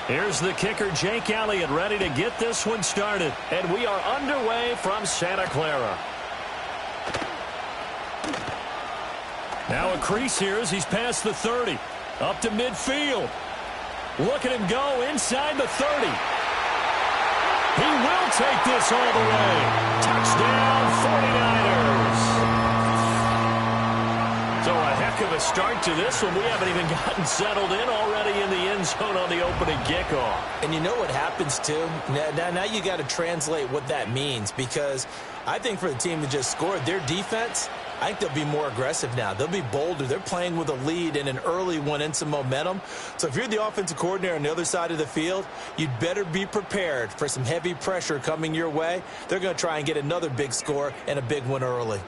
Here's the kicker, Jake Elliott, ready to get this one started. And we are underway from Santa Clara. Now a crease here as he's past the 30. Up to midfield. Look at him go inside the 30. He will take this all the way. Touchdown, 49ers. So a heck of a start to this one. We haven't even gotten settled in already in the end zone on the opening kickoff. And you know what happens, too? Now you got to translate what that means, because I think for the team that just scored, their defense, I think they'll be more aggressive now. They'll be bolder. They're playing with a lead and an early one and some momentum. So if you're the offensive coordinator on the other side of the field, you'd better be prepared for some heavy pressure coming your way. They're going to try and get another big score and a big one early.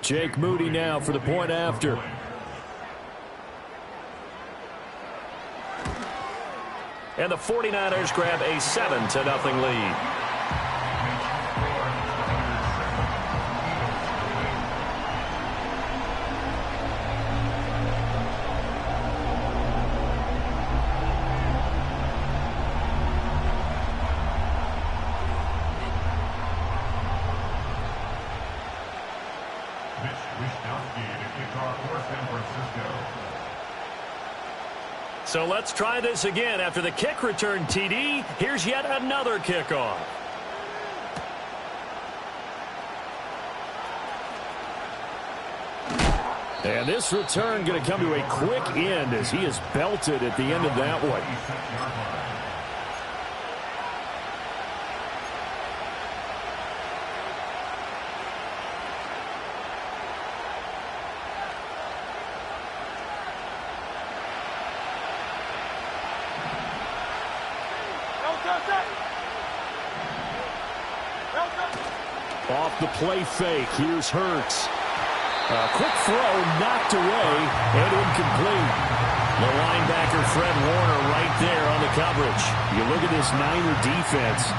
Jake Moody now for the point after. And the 49ers grab a 7-0 lead. So let's try this again. After the kick return TD, here's yet another kickoff. And this return going to come to a quick end as he is belted at the end of that one. Off the play fake, here's Hurts. A quick throw knocked away and incomplete. The linebacker Fred Warner right there on the coverage. You look at this Niner defense.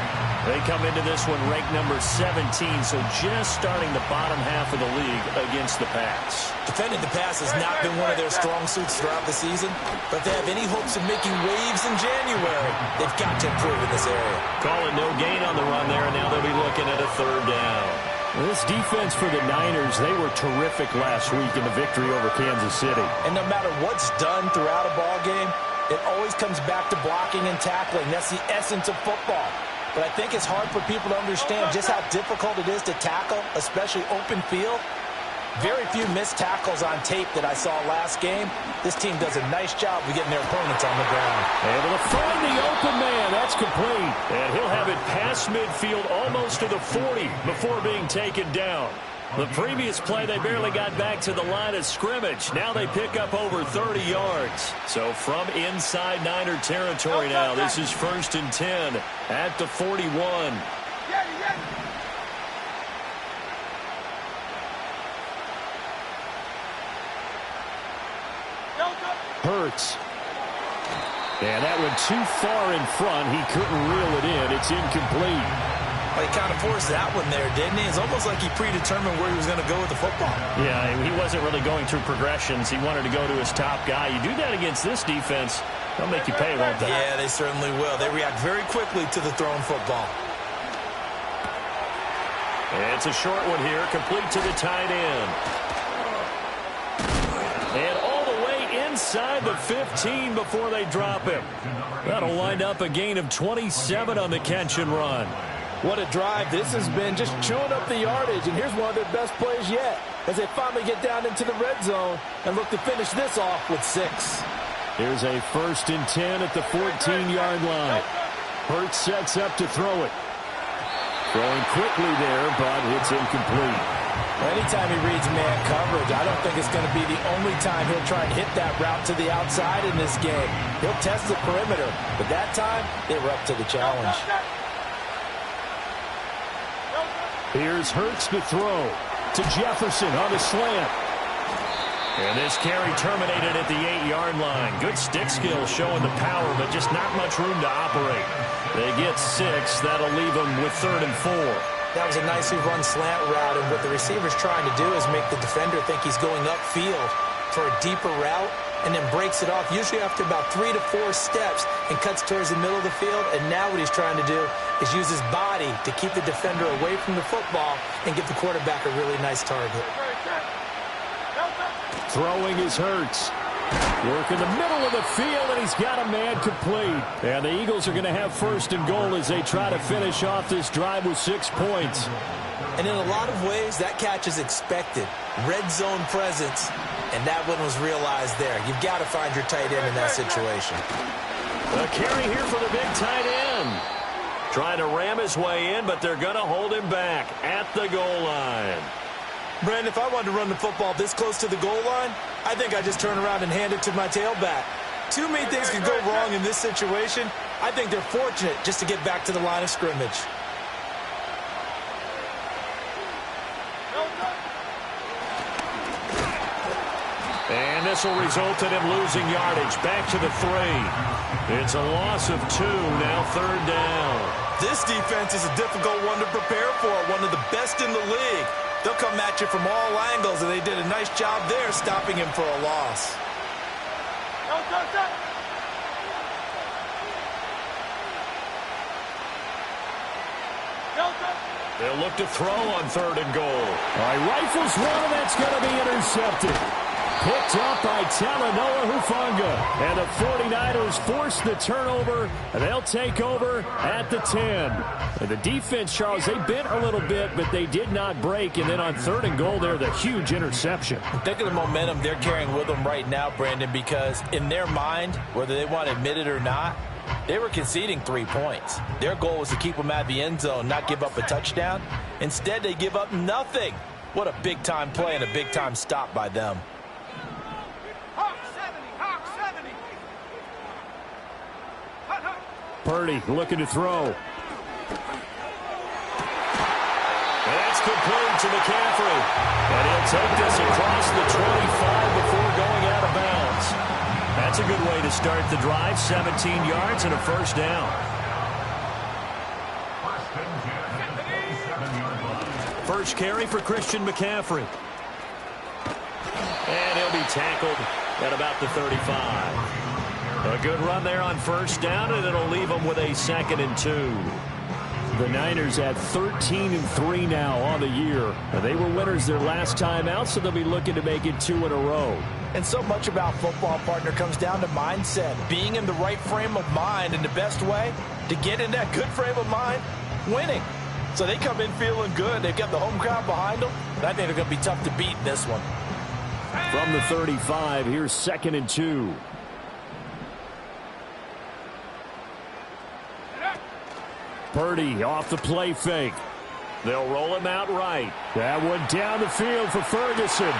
They come into this one ranked number 17, so just starting the bottom half of the league against the pass. Defending the pass has not been one of their strong suits throughout the season, but if they have any hopes of making waves in January, they've got to improve in this area. Calling no gain on the run there, and now they'll be looking at a third down. Well, this defense for the Niners, they were terrific last week in the victory over Kansas City. And no matter what's done throughout a ball game, it always comes back to blocking and tackling. That's the essence of football. But I think it's hard for people to understand just how difficult it is to tackle, especially open field. Very few missed tackles on tape that I saw last game. This team does a nice job of getting their opponents on the ground. Able to find the open man. That's complete. And he'll have it past midfield almost to the 40 before being taken down. The previous play, they barely got back to the line of scrimmage. Now they pick up over 30 yards. So from inside Niner territory now, this is 1st and 10 at the 41. Hurts. And that went too far in front. He couldn't reel it in. It's incomplete. Well, he kind of forced that one there, didn't he? It's almost like he predetermined where he was going to go with the football. Yeah, he wasn't really going through progressions. He wanted to go to his top guy. You do that against this defense, they'll make you pay, won't they? Yeah, they certainly will. They react very quickly to the thrown football. It's a short one here, complete to the tight end. And all the way inside the 15 before they drop him. That'll wind up a gain of 27 on the catch and run. What a drive this has been, just chewing up the yardage. And here's one of their best plays yet as they finally get down into the red zone and look to finish this off with 6. Here's a 1st and 10 at the 14-yard line. Hurts sets up to throw it. Throwing quickly there, but it's incomplete. Anytime he reads man coverage, I don't think it's going to be the only time he'll try and hit that route to the outside in this game. He'll test the perimeter, but that time they were up to the challenge. Here's Hurts to throw to Jefferson on the slant. And this carry terminated at the 8-yard line. Good stick skill showing the power, but just not much room to operate. They get 6. That'll leave them with 3rd and 4. That was a nicely run slant route, and what the receiver's trying to do is make the defender think he's going upfield. for a deeper route and then breaks it off, usually after about 3 to 4 steps, and cuts towards the middle of the field. And now what he's trying to do is use his body to keep the defender away from the football and give the quarterback a really nice target. Throwing is Hurts. Work in the middle of the field, and he's got a man complete. And the Eagles are going to have first and goal as they try to finish off this drive with 6 points. And in a lot of ways, that catch is expected. Red zone presence, and that one was realized there. You've got to find your tight end in that situation. A carry here for the big tight end. Trying to ram his way in, but they're going to hold him back at the goal line. Brandon, if I wanted to run the football this close to the goal line, I think I'd just turn around and hand it to my tailback. Too many things could go wrong in this situation. I think they're fortunate just to get back to the line of scrimmage. And this will result in him losing yardage. Back to the 3. It's a loss of 2, now 3rd down. This defense is a difficult one to prepare for, one of the best in the league. They'll come at you from all angles, and they did a nice job there stopping him for a loss. They'll look to throw on 3rd and goal. All right, rifles one, and that's going to be intercepted. Picked up by Talanoa Hufanga. And the 49ers force the turnover. And they'll take over at the 10. And the defense, Charles, they bent a little bit, but they did not break. And then on 3rd and goal there, the huge interception. Think of the momentum they're carrying with them right now, Brandon, because in their mind, whether they want to admit it or not, they were conceding 3 points. Their goal was to keep them at the end zone, not give up a touchdown. Instead, they give up nothing. What a big-time play and a big-time stop by them. Purdy looking to throw. And that's complete to McCaffrey. And he'll take this across the 25 before going out of bounds. That's a good way to start the drive. 17 yards and a 1st down. First carry for Christian McCaffrey. And he'll be tackled at about the 35. A good run there on 1st down, and it'll leave them with a 2nd and 2. The Niners at 13-3 now on the year. They were winners their last time out, so they'll be looking to make it 2 in a row. And so much about football, partner, comes down to mindset. Being in the right frame of mind, and the best way to get in that good frame of mind, winning. So they come in feeling good. They've got the home crowd behind them. And I think they're going to be tough to beat in this one. From the 35, here's 2nd and 2. Purdy off the play fake. They'll roll him out right. That one down the field for Ferguson.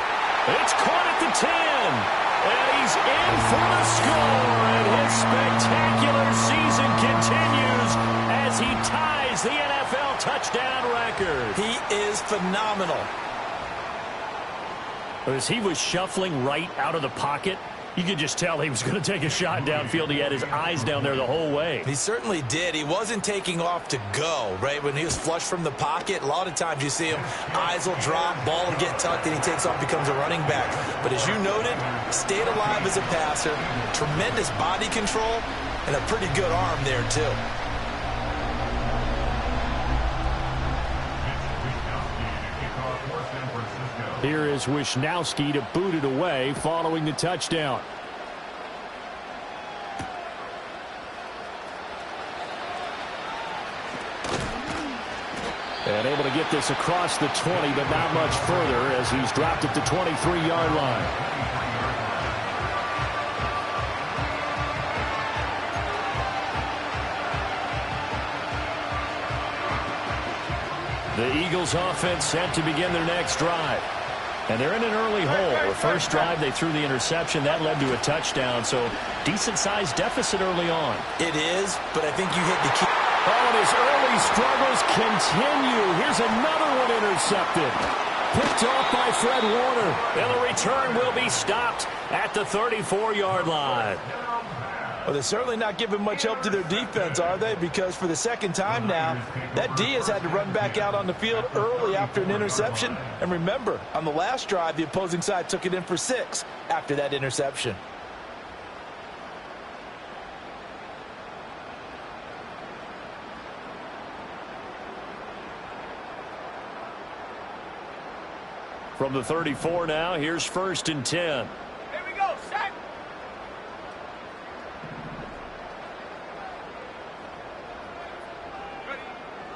It's caught at the 10. And he's in for the score. And his spectacular season continues as he ties the NFL touchdown record. He is phenomenal. As he was shuffling right out of the pocket, you could just tell he was going to take a shot downfield. He had his eyes down there the whole way. He certainly did. He wasn't taking off to go, right? When he was flush from the pocket, a lot of times you see him, eyes will drop, ball will get tucked, and he takes off, becomes a running back. But as you noted, stayed alive as a passer, tremendous body control, and a pretty good arm there, too. Here is Wisnowski to boot it away following the touchdown. And able to get this across the 20, but not much further as he's dropped at the 23-yard line. The Eagles offense set to begin their next drive. And they're in an early hole. The first drive, they threw the interception. That led to a touchdown, so decent-sized deficit early on. It is, but I think you hit the key. Oh, and his early struggles continue. Here's another one intercepted. Picked off by Fred Warner. And the return will be stopped at the 34-yard line. Well, they're certainly not giving much help to their defense, are they? Because for the second time now, that D has had to run back out on the field early after an interception. And remember, on the last drive, the opposing side took it in for 6 after that interception. From the 34 now, here's 1st and 10. Here we go, set.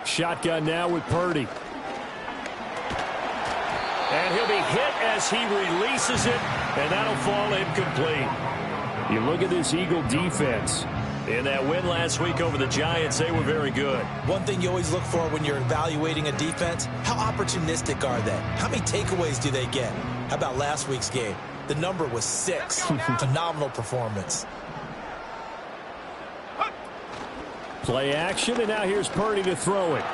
Shotgun now with Purdy. And he'll be hit as he releases it, and that'll fall incomplete. You look at this Eagle defense. In that win last week over the Giants, they were very good. One thing you always look for when you're evaluating a defense, how opportunistic are they? How many takeaways do they get? How about last week's game? The number was 6. Phenomenal performance. Play action, and now here's Purdy to throw it.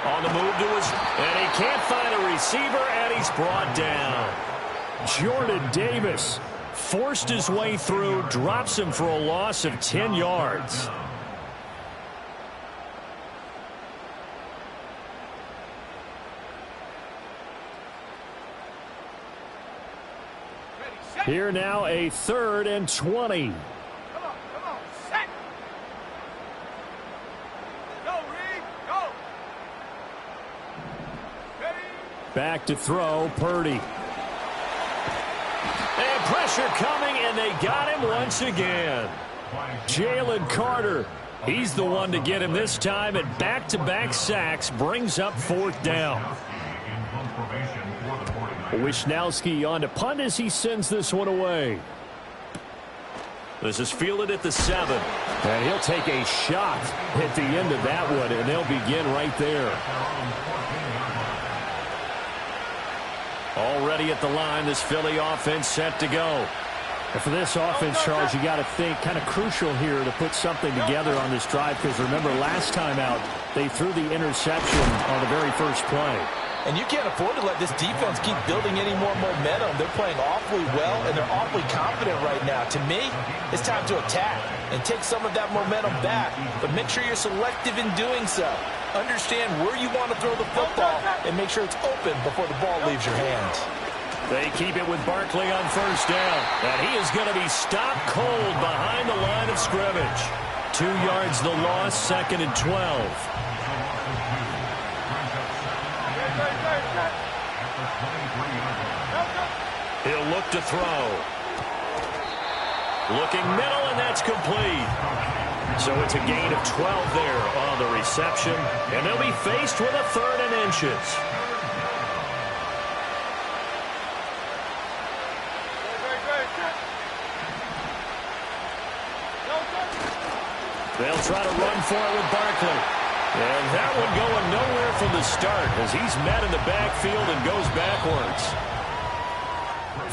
On the move to his, and he can't find a receiver, and he's brought down. Jordan Davis forced his way through, drops him for a loss of 10 yards. Here now, a 3rd and 20. Come on, set. Go, Reed, go. Ready. Back to throw, Purdy. And pressure coming, and they got him once again. Jalen Carter, he's the one to get him this time, and back-to-back sacks brings up 4th down. Wisnowski on to punt as he sends this one away. This is fielded at the 7. And he'll take a shot at the end of that one, and they'll begin right there. Already at the line, this Philly offense set to go. And for this offense, Charles, you got to think kind of crucial here to put something together on this drive, because remember, last time out, they threw the interception on the very first play. And you can't afford to let this defense keep building any more momentum. They're playing awfully well, and they're awfully confident right now. To me, it's time to attack and take some of that momentum back, but make sure you're selective in doing so. Understand where you want to throw the football and make sure it's open before the ball leaves your hands. They keep it with Barkley on 1st down, and he is going to be stopped cold behind the line of scrimmage. 2 yards the loss, 2nd and 12. He'll look to throw. Looking middle, and that's complete. So it's a gain of 12 there on the reception, and they'll be faced with a 3rd and inches. They'll try to run for it with Barkley. And that one going nowhere from the start as he's met in the backfield and goes backwards.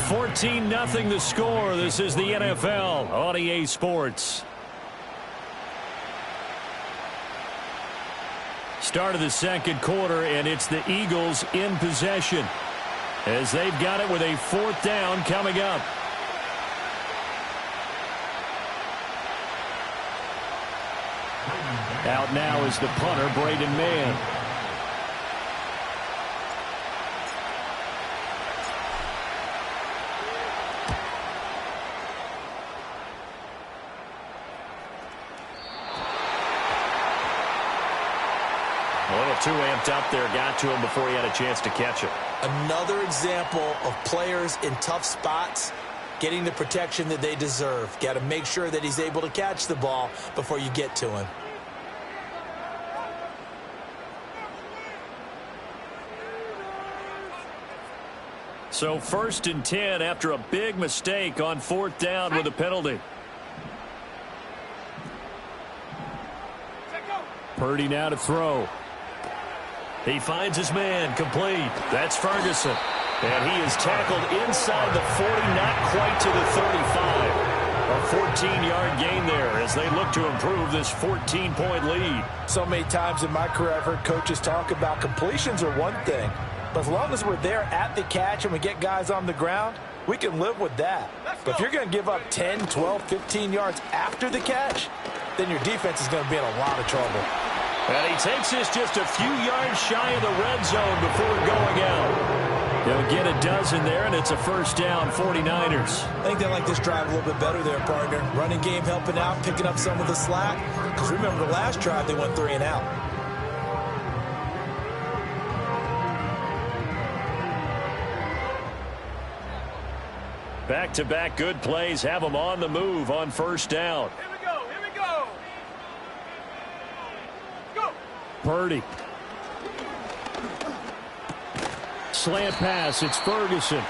14-0 the score. This is the NFL on EA Sports. Start of the 2nd quarter, and it's the Eagles in possession as they've got it with a 4th down coming up. Out now is the punter, Braden Mann. A little too amped up there, got to him before he had a chance to catch it. Another example of players in tough spots getting the protection that they deserve. Got to make sure that he's able to catch the ball before you get to him. So 1st and 10 after a big mistake on 4th down with a penalty. Purdy now to throw. He finds his man, complete. That's Ferguson. And he is tackled inside the 40, not quite to the 35. A 14-yard gain there as they look to improve this 14-point lead. So many times in my career I've heard coaches talk about completions are one thing, but as long as we're there at the catch and we get guys on the ground, we can live with that. But if you're going to give up 10, 12, 15 yards after the catch, then your defense is going to be in a lot of trouble. And he takes this just a few yards shy of the red zone before going out. He'll get a dozen there, and it's a first down, 49ers. I think they like this drive a little bit better there, partner. Running game helping out, picking up some of the slack. Because remember the last drive, they went 3 and out. Back-to-back good plays have them on the move on first down. Here we go. Here we go. Go. Purdy. Slant pass, it's Ferguson.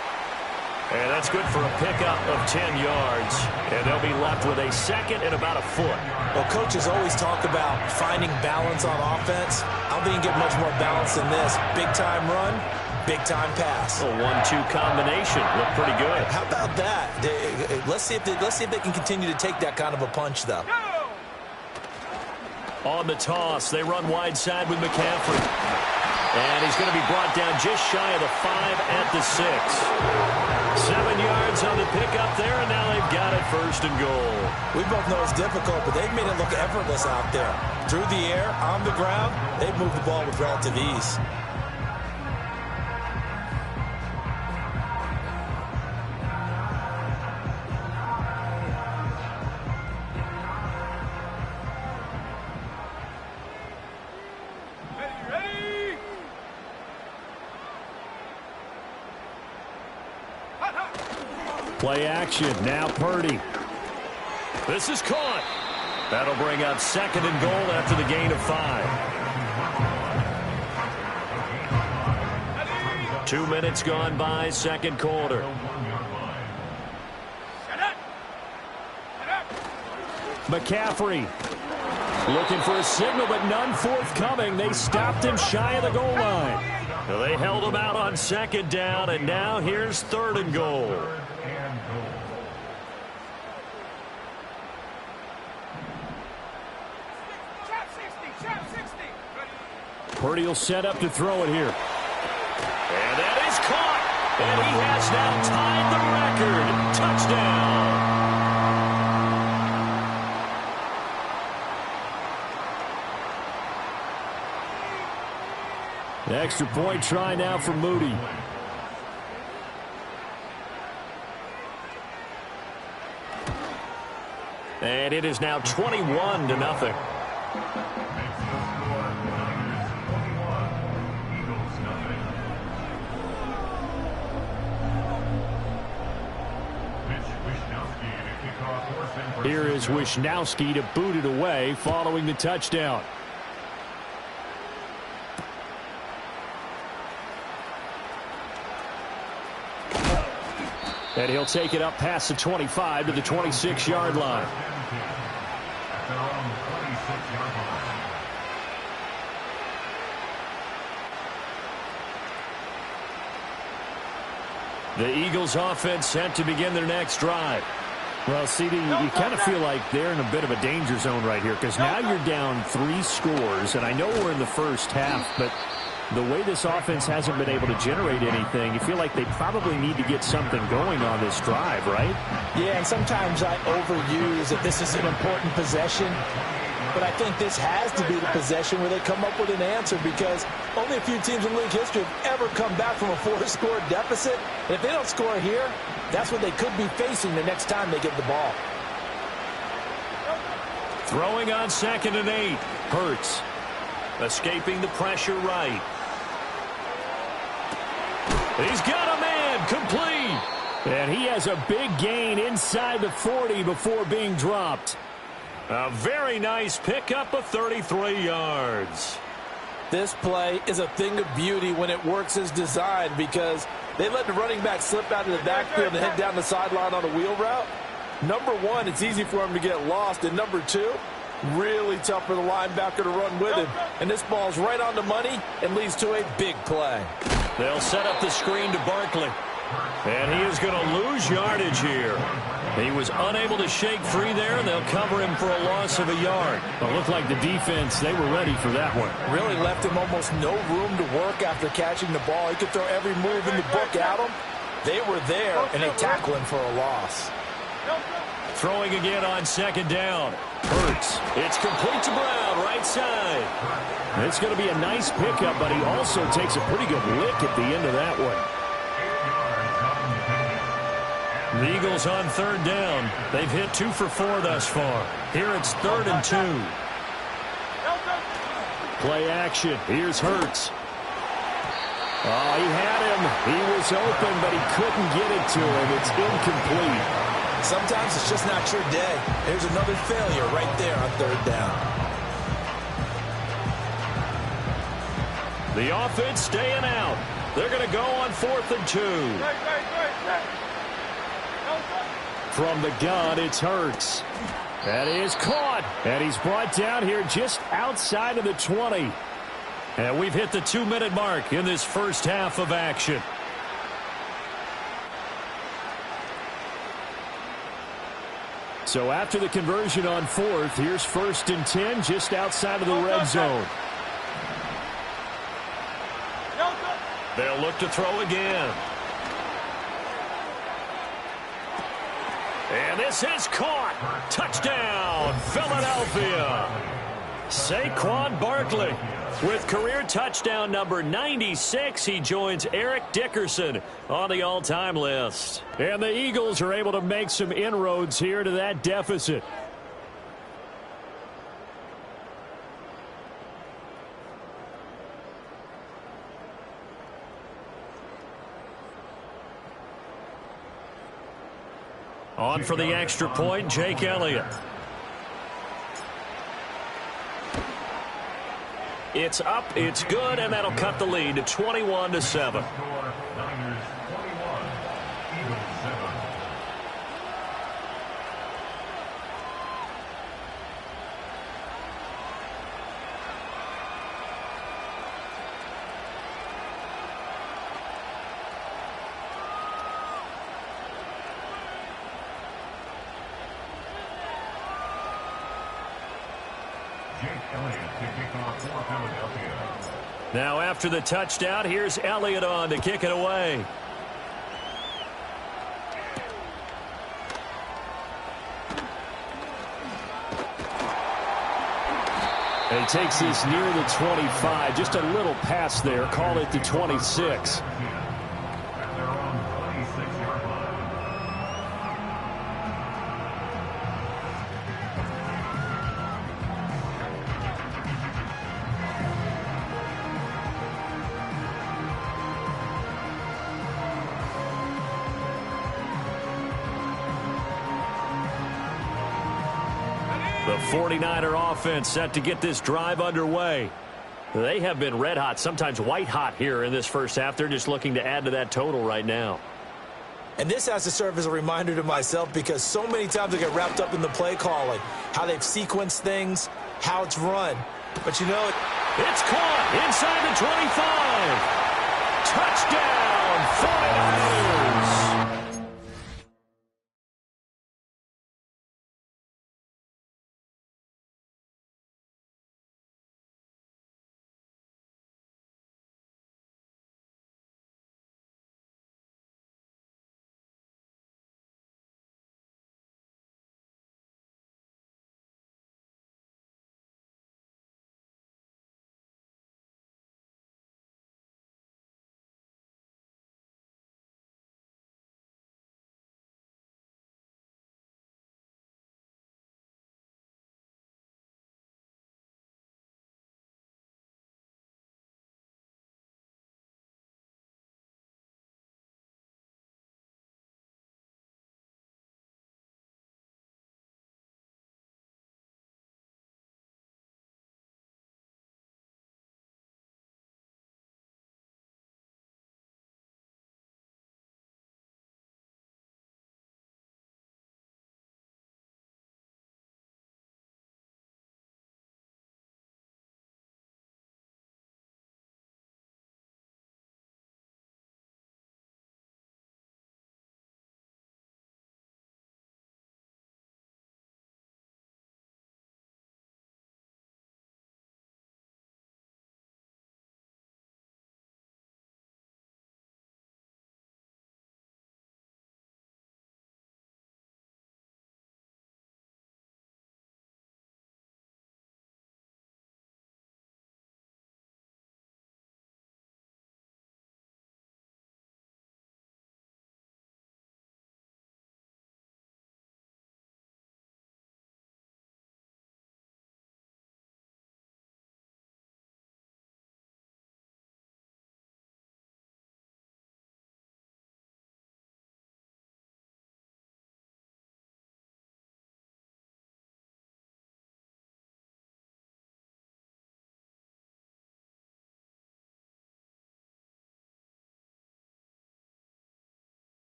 And that's good for a pickup of 10 yards. And they'll be left with a second and about a foot. Well, coaches always talk about finding balance on offense. I don't think you get much more balance than this. Big-time run, big-time pass. A 1-2 combination. Looked pretty good. How about that? Let's see if they can continue to take that kind of a punch, though. On the toss, they run wide side with McCaffrey. And he's going to be brought down just shy of the 5 at the 6. 7 yards on the pickup there, and now they've got it first and goal. We both know it's difficult, but they've made it look effortless out there. Through the air, on the ground, they've moved the ball with relative ease. Play action, now Purdy. This is caught. That'll bring up second and goal after the gain of 5. 2 minutes gone by, second quarter. McCaffrey looking for a signal, but none forthcoming. They stopped him shy of the goal line. Well, they held him out on second down, and now here's third and goal. Purdy will set up to throw it here. And that is caught. And he has now tied the record. Touchdown. The extra point try now for Moody. And it is now 21-0. Here is Wishnowski to boot it away following the touchdown. And he'll take it up past the 25 to the 26-yard line. The Eagles offense set to begin their next drive. Well, CD, you kind of feel like they're in a bit of a danger zone right here because now you're down 3 scores, and I know we're in the first half, but the way this offense hasn't been able to generate anything, you feel like they probably need to get something going on this drive, right? Yeah, and sometimes I overuse that this is an important possession, but I think this has to be the possession where they come up with an answer because only a few teams in league history have ever come back from a 4-score deficit. And if they don't score here, that's what they could be facing the next time they get the ball. Throwing on 2nd and 8. Hurts. Escaping the pressure right. He's got a man. Complete. And he has a big gain inside the 40 before being dropped. A very nice pickup of 33 yards. This play is a thing of beauty when it works as designed because they let the running back slip out of the backfield and head down the sideline on a wheel route. Number one, it's easy for him to get lost. And number two, really tough for the linebacker to run with him. And this ball's right on the money and leads to a big play. They'll set up the screen to Barkley. And he is going to lose yardage here. He was unable to shake free there, and they'll cover him for a loss of a yard. It looked like the defense, they were ready for that one. Really left him almost no room to work after catching the ball. He could throw every move in the book at him, They were there, and they tackle him for a loss. Throwing again on second down. Hurts. It's complete to Brown, right side. It's going to be a nice pickup, but he also takes a pretty good lick at the end of that one. The Eagles on third down. They've hit 2 for 4 thus far. Here it's 3rd and 2. Play action. Here's Hurts. Oh, he had him. He was open, but he couldn't get it to him. It's incomplete. Sometimes it's just not your day. Here's another failure right there on third down. The offense staying out. They're going to go on 4th and 2. From the gun, it's Hurts. That is caught. And he's brought down here just outside of the 20. And we've hit the 2-minute mark in this first half of action. So after the conversion on 4th, here's 1st and 10 just outside of the red zone. They'll look to throw again. And this is caught. Touchdown, Philadelphia. Saquon Barkley with career touchdown number 96. He joins Eric Dickerson on the all-time list. And the Eagles are able to make some inroads here to that deficit. On for the extra point, Jake Elliott. It's up, it's good, and that'll cut the lead to 21-7. Now after the touchdown, here's Elliott on to kick it away. And he takes this near the 25, just a little pass there, call it the 26. The 49er offense set to get this drive underway. They have been red hot, sometimes white hot here in this first half. They're just looking to add to that total right now. And this has to serve as a reminder to myself because so many times I get wrapped up in the play calling, how they've sequenced things, how it's run. But you know, it's caught inside the 25. Touchdown, 49ers.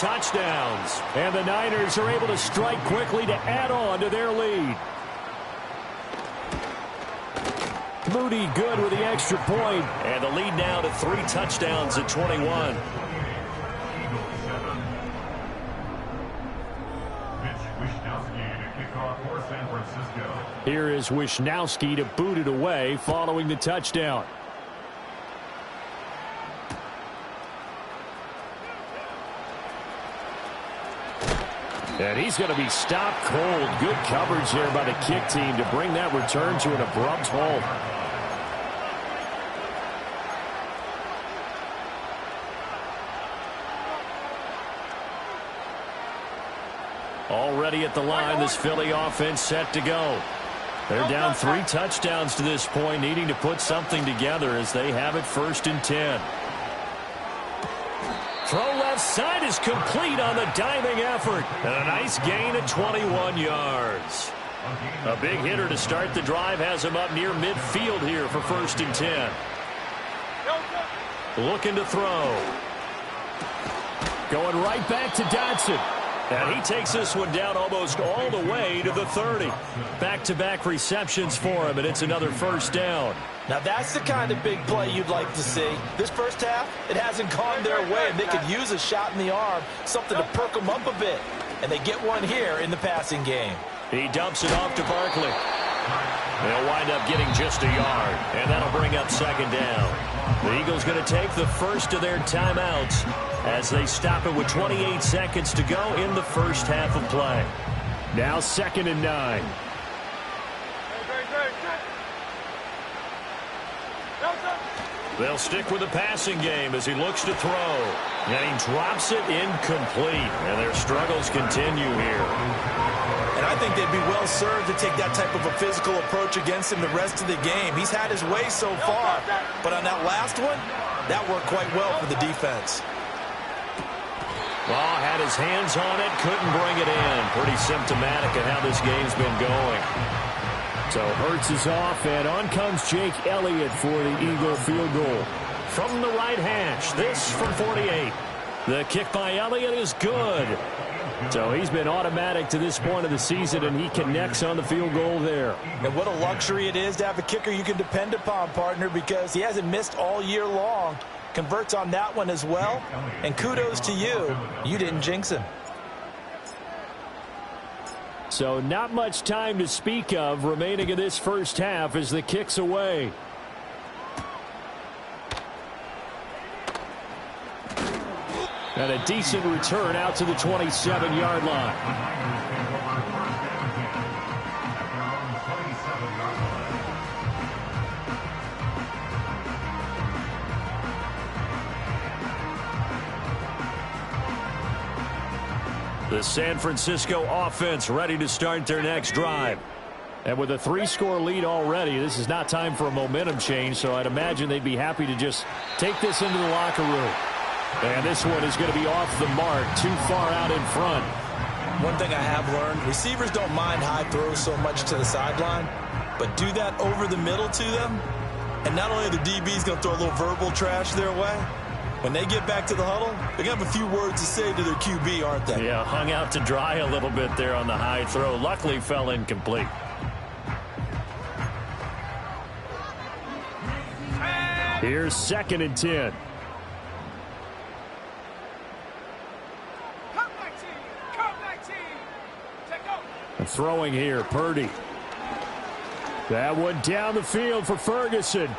touchdowns. And the Niners are able to strike quickly to add on to their lead. Moody good with the extra point. And the lead now to 3 touchdowns at 21. Here is Wishnowski to boot it away following the touchdown. And he's going to be stopped cold. Good coverage there by the kick team to bring that return to an abrupt halt. Already at the line, this Philly offense set to go. They're down 3 touchdowns to this point, needing to put something together as they have it 1st and 10. Throw left side is complete on the diving effort. And a nice gain at 21 yards. A big hitter to start the drive has him up near midfield here for 1st and 10. Looking to throw. Going right back to Dotson. And he takes this one down almost all the way to the 30. Back-to-back receptions for him, and it's another 1st down. Now that's the kind of big play you'd like to see. This first half, it hasn't gone their way, and they could use a shot in the arm, something to perk them up a bit. And they get one here in the passing game. He dumps it off to Barkley. They'll wind up getting just a yard, and that'll bring up 2nd down. The Eagles going to take the first of their timeouts as they stop it with 28 seconds to go in the first half of play. Now 2nd and 9. They'll stick with the passing game as he looks to throw. And he drops it incomplete. And their struggles continue here. And I think they'd be well served to take that type of a physical approach against him the rest of the game. He's had his way so far. But on that last one, that worked quite well for the defense. Well, had his hands on it, couldn't bring it in. Pretty symptomatic of how this game's been going. So Hurts is off, and on comes Jake Elliott for the Eagle field goal. From the right hash, this from 48. The kick by Elliott is good. So he's been automatic to this point of the season, and he connects on the field goal there. And what a luxury it is to have a kicker you can depend upon, partner, because he hasn't missed all year long. Converts on that one as well. And kudos to you. You didn't jinx him. So not much time to speak of remaining in this first half as the kick's away. And a decent return out to the 27-yard line. The San Francisco offense ready to start their next drive. And with a 3-score lead already, this is not time for a momentum change, so I'd imagine they'd be happy to just take this into the locker room. And this one is going to be off the mark, too far out in front. One thing I have learned, receivers don't mind high throws so much to the sideline, but do that over the middle to them, and not only are the DBs going to throw a little verbal trash their way, when they get back to the huddle, they're going to have a few words to say to their QB, aren't they? Yeah, hung out to dry a little bit there on the high throw. Luckily fell incomplete. Here's 2nd and 10. Throwing here, Purdy. That one down the field for Ferguson.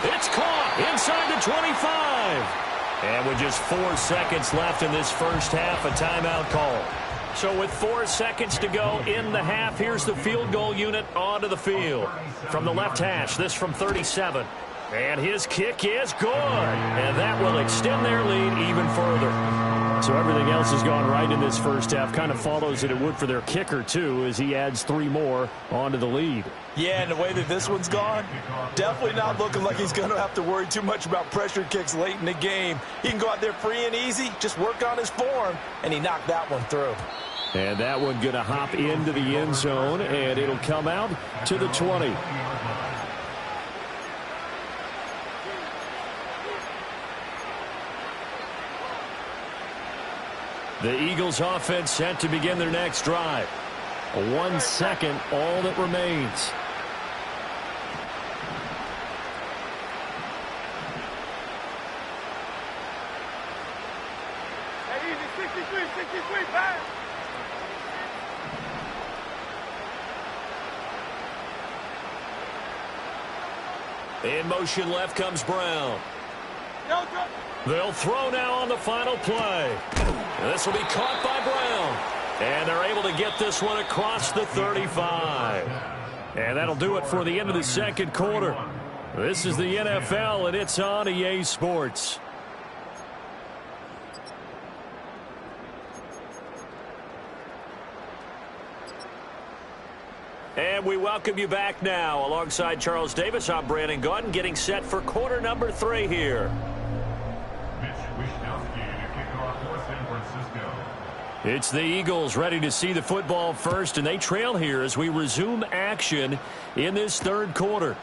It's caught inside the 25. And with just 4 seconds left in this first half, a timeout call. So with 4 seconds to go in the half, here's the field goal unit onto the field. From the left hash, this from 37. And his kick is good. And that will extend their lead even further. So everything else has gone right in this first half. Kind of follows that it would for their kicker, too, as he adds 3 more onto the lead. Yeah, and the way that this one's gone, definitely not looking like he's going to have to worry too much about pressure kicks late in the game. He can go out there free and easy, just work on his form, and he knocked that one through. And that one going to hop into the end zone, and it'll come out to the 20. The Eagles offense set to begin their next drive. 1 second, all that remains. Hey, easy, 63, back. In motion left comes Brown. No, go. They'll throw now on the final play. This will be caught by Brown. And they're able to get this one across the 35. And that'll do it for the end of the second quarter. This is the NFL, and it's on EA Sports. And we welcome you back now. Alongside Charles Davis, I'm Brandon Gunn, getting set for quarter number 3 here. It's the Eagles ready to see the football first, and they trail here as we resume action in this third quarter.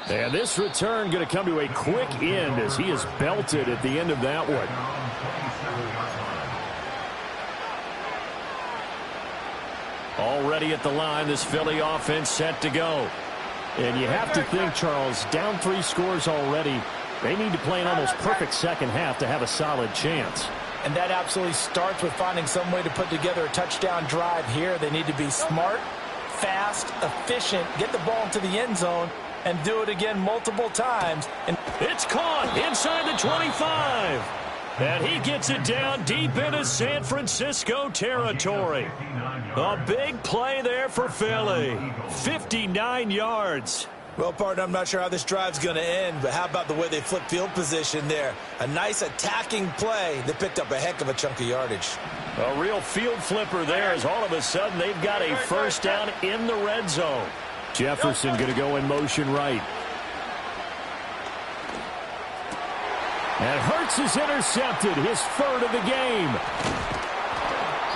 And this return going to come to a quick end as he is belted at the end of that one. Already at the line, this Philly offense set to go. And you have to think, Charles, down 3 scores already. They need to play an almost perfect second half to have a solid chance. And that absolutely starts with finding some way to put together a touchdown drive here. They need to be smart, fast, efficient, get the ball into the end zone, and do it again multiple times. And it's caught inside the 25. And he gets it down deep into San Francisco territory. A big play there for Philly. 59 yards. Well, partner, I'm not sure how this drive's going to end, but how about the way they flip field position there? A nice attacking play that picked up a heck of a chunk of yardage. A real field flipper there as all of a sudden they've got a first down in the red zone. Jefferson going to go in motion right. And Hurts is intercepted, his 3rd of the game.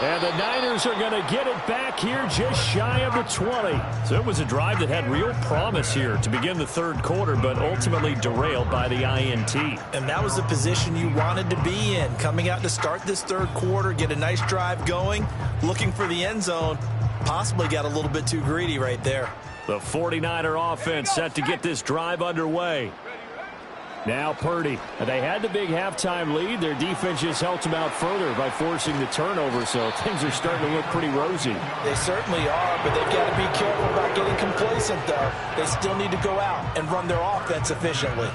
And the Niners are going to get it back here just shy of the 20. So it was a drive that had real promise here to begin the third quarter, but ultimately derailed by the INT. And that was the position you wanted to be in. Coming out to start this third quarter, get a nice drive going, looking for the end zone. Possibly got a little bit too greedy right there. The 49er offense set to get this drive underway. Now Purdy. They had the big halftime lead. Their defense just helped them out further by forcing the turnover, so things are starting to look pretty rosy. They certainly are, but they've got to be careful about getting complacent, though. They still need to go out and run their offense efficiently.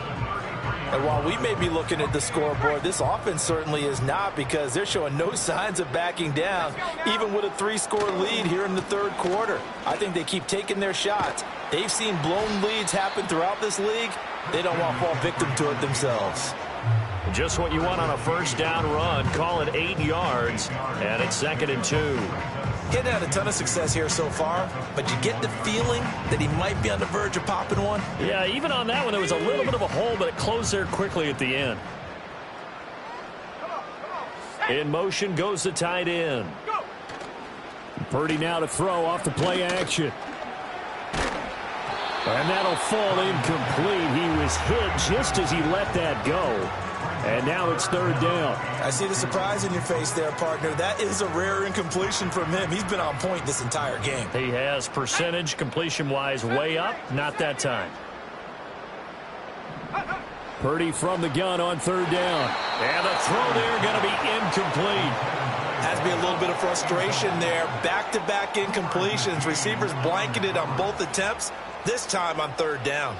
And while we may be looking at the scoreboard, this offense certainly is not, because they're showing no signs of backing down, even with a 3-score lead here in the third quarter. I think they keep taking their shots. They've seen blown leads happen throughout this league. They don't want to fall victim to it themselves. Just what you want on a first down run. Call it 8 yards, and it's 2nd and 2. Getting had a ton of success here so far, but you get the feeling that he might be on the verge of popping one. Yeah, even on that one, there was a little bit of a hole, but it closed there quickly at the end. In motion goes the tight end. Purdy now to throw off the play action. And that'll fall incomplete. He was hit just as he let that go. And now it's 3rd down. I see the surprise in your face there, partner. That is a rare incompletion from him. He's been on point this entire game. He has percentage completion-wise way up. Not that time. Purdy from the gun on 3rd down. And the throw there going to be incomplete. Has to be a little bit of frustration there. Back-to-back incompletions. Receivers blanketed on both attempts. This time on 3rd down.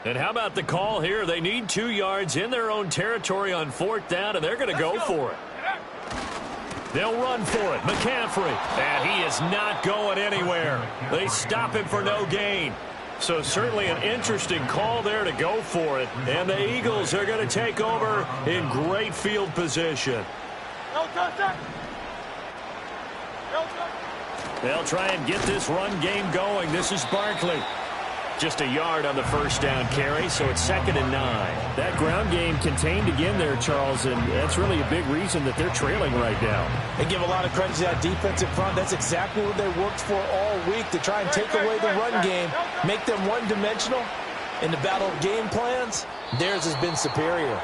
And how about the call here? They need 2 yards in their own territory on 4th down, and they're going to go for it. They'll run for it. McCaffrey. And he is not going anywhere. They stop him for no gain. So certainly an interesting call there to go for it. And the Eagles are going to take over in great field position. They'll try and get this run game going. This is Barkley. just a yard on the first down carry, so it's 2nd and 9. That ground game contained again there, Charles, and that's really a big reason that they're trailing right now. They give a lot of credit to that defensive front. That's exactly what they worked for all week, to try and take away the run game, make them one-dimensional. In the battle of game plans, theirs has been superior.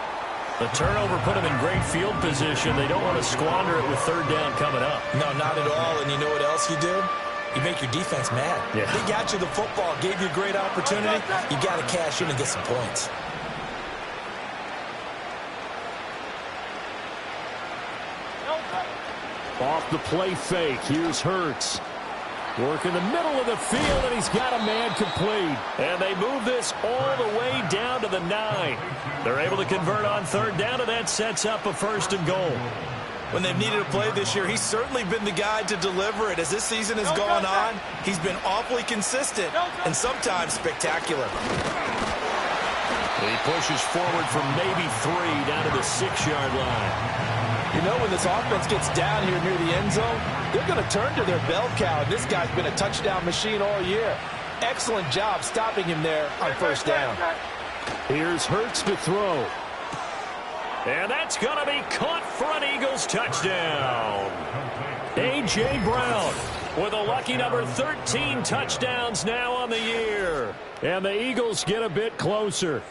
The turnover put them in great field position. They don't want to squander it with 3rd down coming up. No, not at all. And you know what else you do? You make your defense mad. Yeah. They got you the football, gave you a great opportunity. You got to cash in and get some points. Off the play fake. Here's Hurts. Work in the middle of the field, and he's got a man complete. And they move this all the way down to the 9. They're able to convert on 3rd down, and that sets up a 1st and goal. When they've needed a play this year, he's certainly been the guy to deliver it. As this season has gone on, he's been awfully consistent and sometimes spectacular. He pushes forward from maybe 3 down to the 6-yard line. You know, when this offense gets down here near the end zone, they're going to turn to their bell cow, and this guy's been a touchdown machine all year. Excellent job stopping him there on 1st down. Here's Hurts to throw. And that's going to be caught for an Eagles touchdown. A.J. Brown with a lucky number 13 touchdowns now on the year. And the Eagles get a bit closer.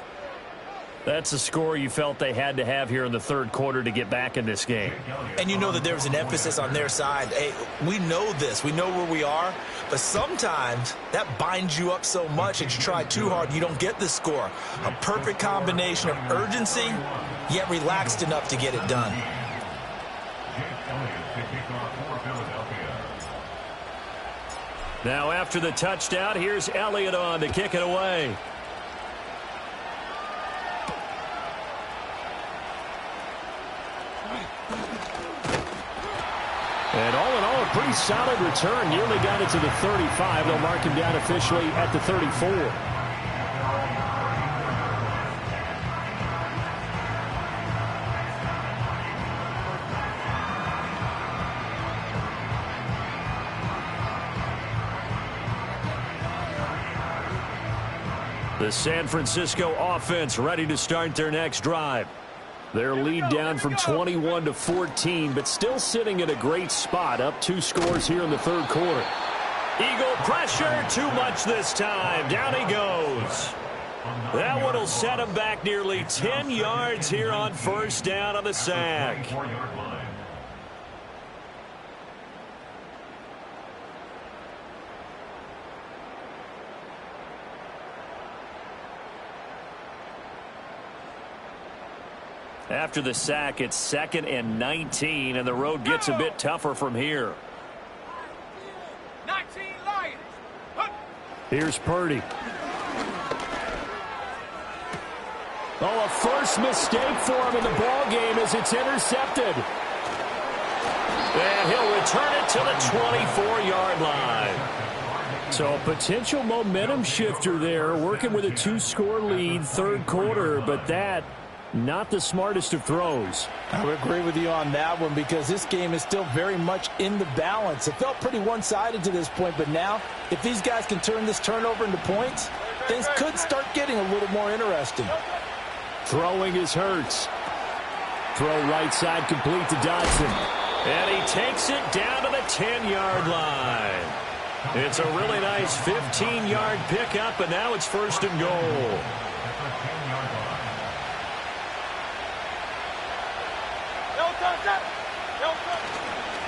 That's a score you felt they had to have here in the 3rd quarter to get back in this game. And you know that there's an emphasis on their side. Hey, we know this. We know where we are. But sometimes that binds you up so much that you try too hard, you don't get the score. A perfect combination of urgency, yet relaxed enough to get it done. Now after the touchdown, here's Elliott on to kick it away. And all in all, a pretty solid return. Nearly got it to the 35. They'll mark him down officially at the 34. The San Francisco offense ready to start their next drive. Their lead down from 21 to 14, but still sitting in a great spot, up 2 scores here in the 3rd quarter. Eagle pressure, too much this time. Down he goes. That one will set him back nearly 10 yards here on 1st down on the sack. After the sack, it's 2nd and 19, and the road gets a bit tougher from here. 19 Lions. Here's Purdy. Oh, a first mistake for him in the ball game as it's intercepted. And he'll return it to the 24-yard line. So a potential momentum shifter there, working with a 2-score lead, 3rd quarter, but that not the smartest of throws. I would agree with you on that one because this game is still very much in the balance. It felt pretty one-sided to this point, but now if these guys can turn this turnover into points, things could start getting a little more interesting. Throwing is Hurts. Throw right side complete to Dodson. And he takes it down to the 10-yard line. It's a really nice 15-yard pickup, and now it's 1st and goal.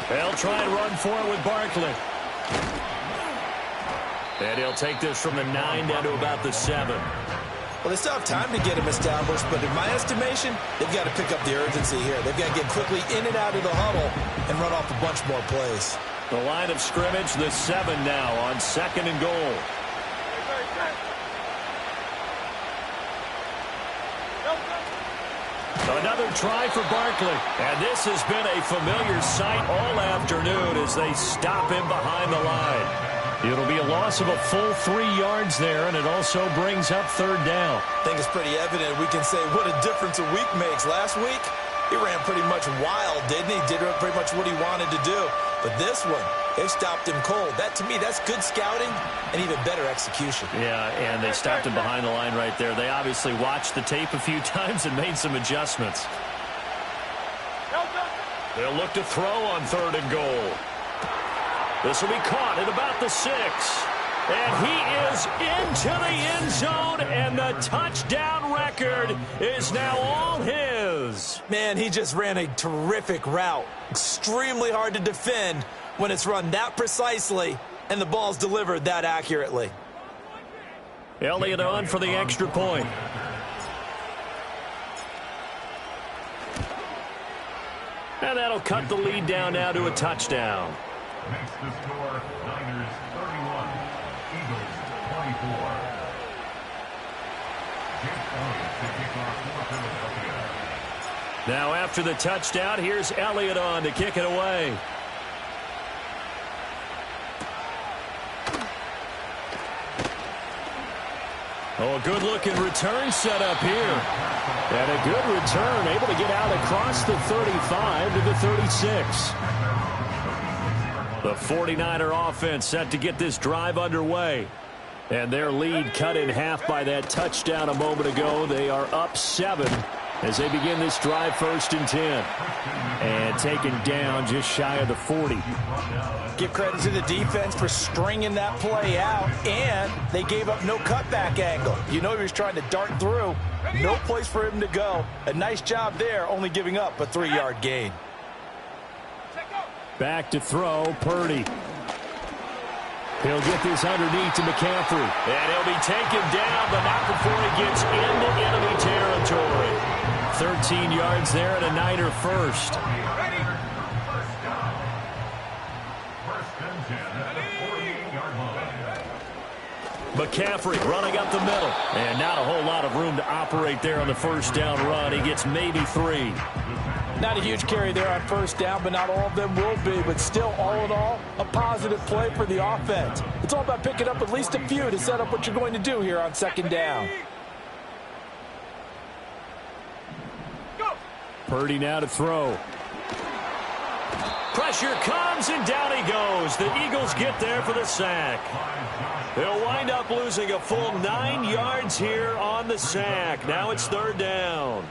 They'll try and run for it with Barkley. And he'll take this from the 9 down to about the 7. Well, they still have time to get him established, but in my estimation, they've got to pick up the urgency here. They've got to get quickly in and out of the huddle and run off a bunch more plays. The line of scrimmage, the 7 now on 2nd and goal. Another try for Barkley. And this has been a familiar sight all afternoon as they stop him behind the line. It'll be a loss of a full 3 yards there, and it also brings up 3rd down. I think it's pretty evident. We can say what a difference a week makes. Last week, he ran pretty much wild, didn't he? Did pretty much what he wanted to do. But this one, they've stopped him cold. That, to me, that's good scouting and even better execution. Yeah, and they stopped him behind the line right there. They obviously watched the tape a few times and made some adjustments. They'll look to throw on 3rd and goal. This will be caught at about the 6. And he is into the end zone, and the touchdown record is now all his. Man, he just ran a terrific route. Extremely hard to defend when it's run that precisely and the ball's delivered that accurately. Elliott on for the extra point. And that'll cut the lead down now to a touchdown. Makes the score Niners 31, Eagles 24. Now after the touchdown, here's Elliott on to kick it away. Oh, a good-looking return set up here. And a good return, able to get out across the 35 to the 36. The 49er offense set to get this drive underway. And their lead cut in half by that touchdown a moment ago. They are up 7 as they begin this drive 1st and 10. And taken down just shy of the 40. Give credit to the defense for stringing that play out, and they gave up no cutback angle. You know he was trying to dart through. No place for him to go. A nice job there, only giving up a 3-yard gain. Back to throw, Purdy. He'll get this underneath to McCaffrey. And he'll be taken down, but not before he gets into enemy territory. 13 yards there and a Niner first. McCaffrey running up the middle. And not a whole lot of room to operate there on the first down run. He gets maybe 3. Not a huge carry there on first down, but not all of them will be. But still, all in all, a positive play for the offense. It's all about picking up at least a few to set up what you're going to do here on 2nd down. Purdy now to throw. Pressure comes, and down he goes. The Eagles get there for the sack. They'll wind up losing a full 9 yards here on the sack. Now it's 3rd down.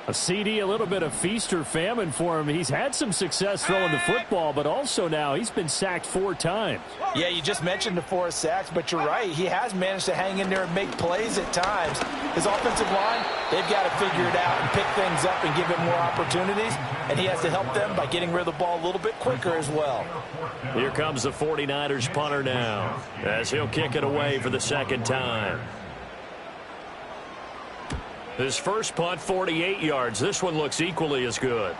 A CD, a little bit of feast or famine for him. He's had some success throwing the football, but also now he's been sacked 4 times. Yeah, you just mentioned the 4 sacks, but you're right. He has managed to hang in there and make plays at times. His offensive line, they've got to figure it out and pick things up and give him more opportunities, and he has to help them by getting rid of the ball a little bit quicker as well. Here comes the 49ers punter now as he'll kick it away for the 2nd time. His first punt, 48 yards. This one looks equally as good.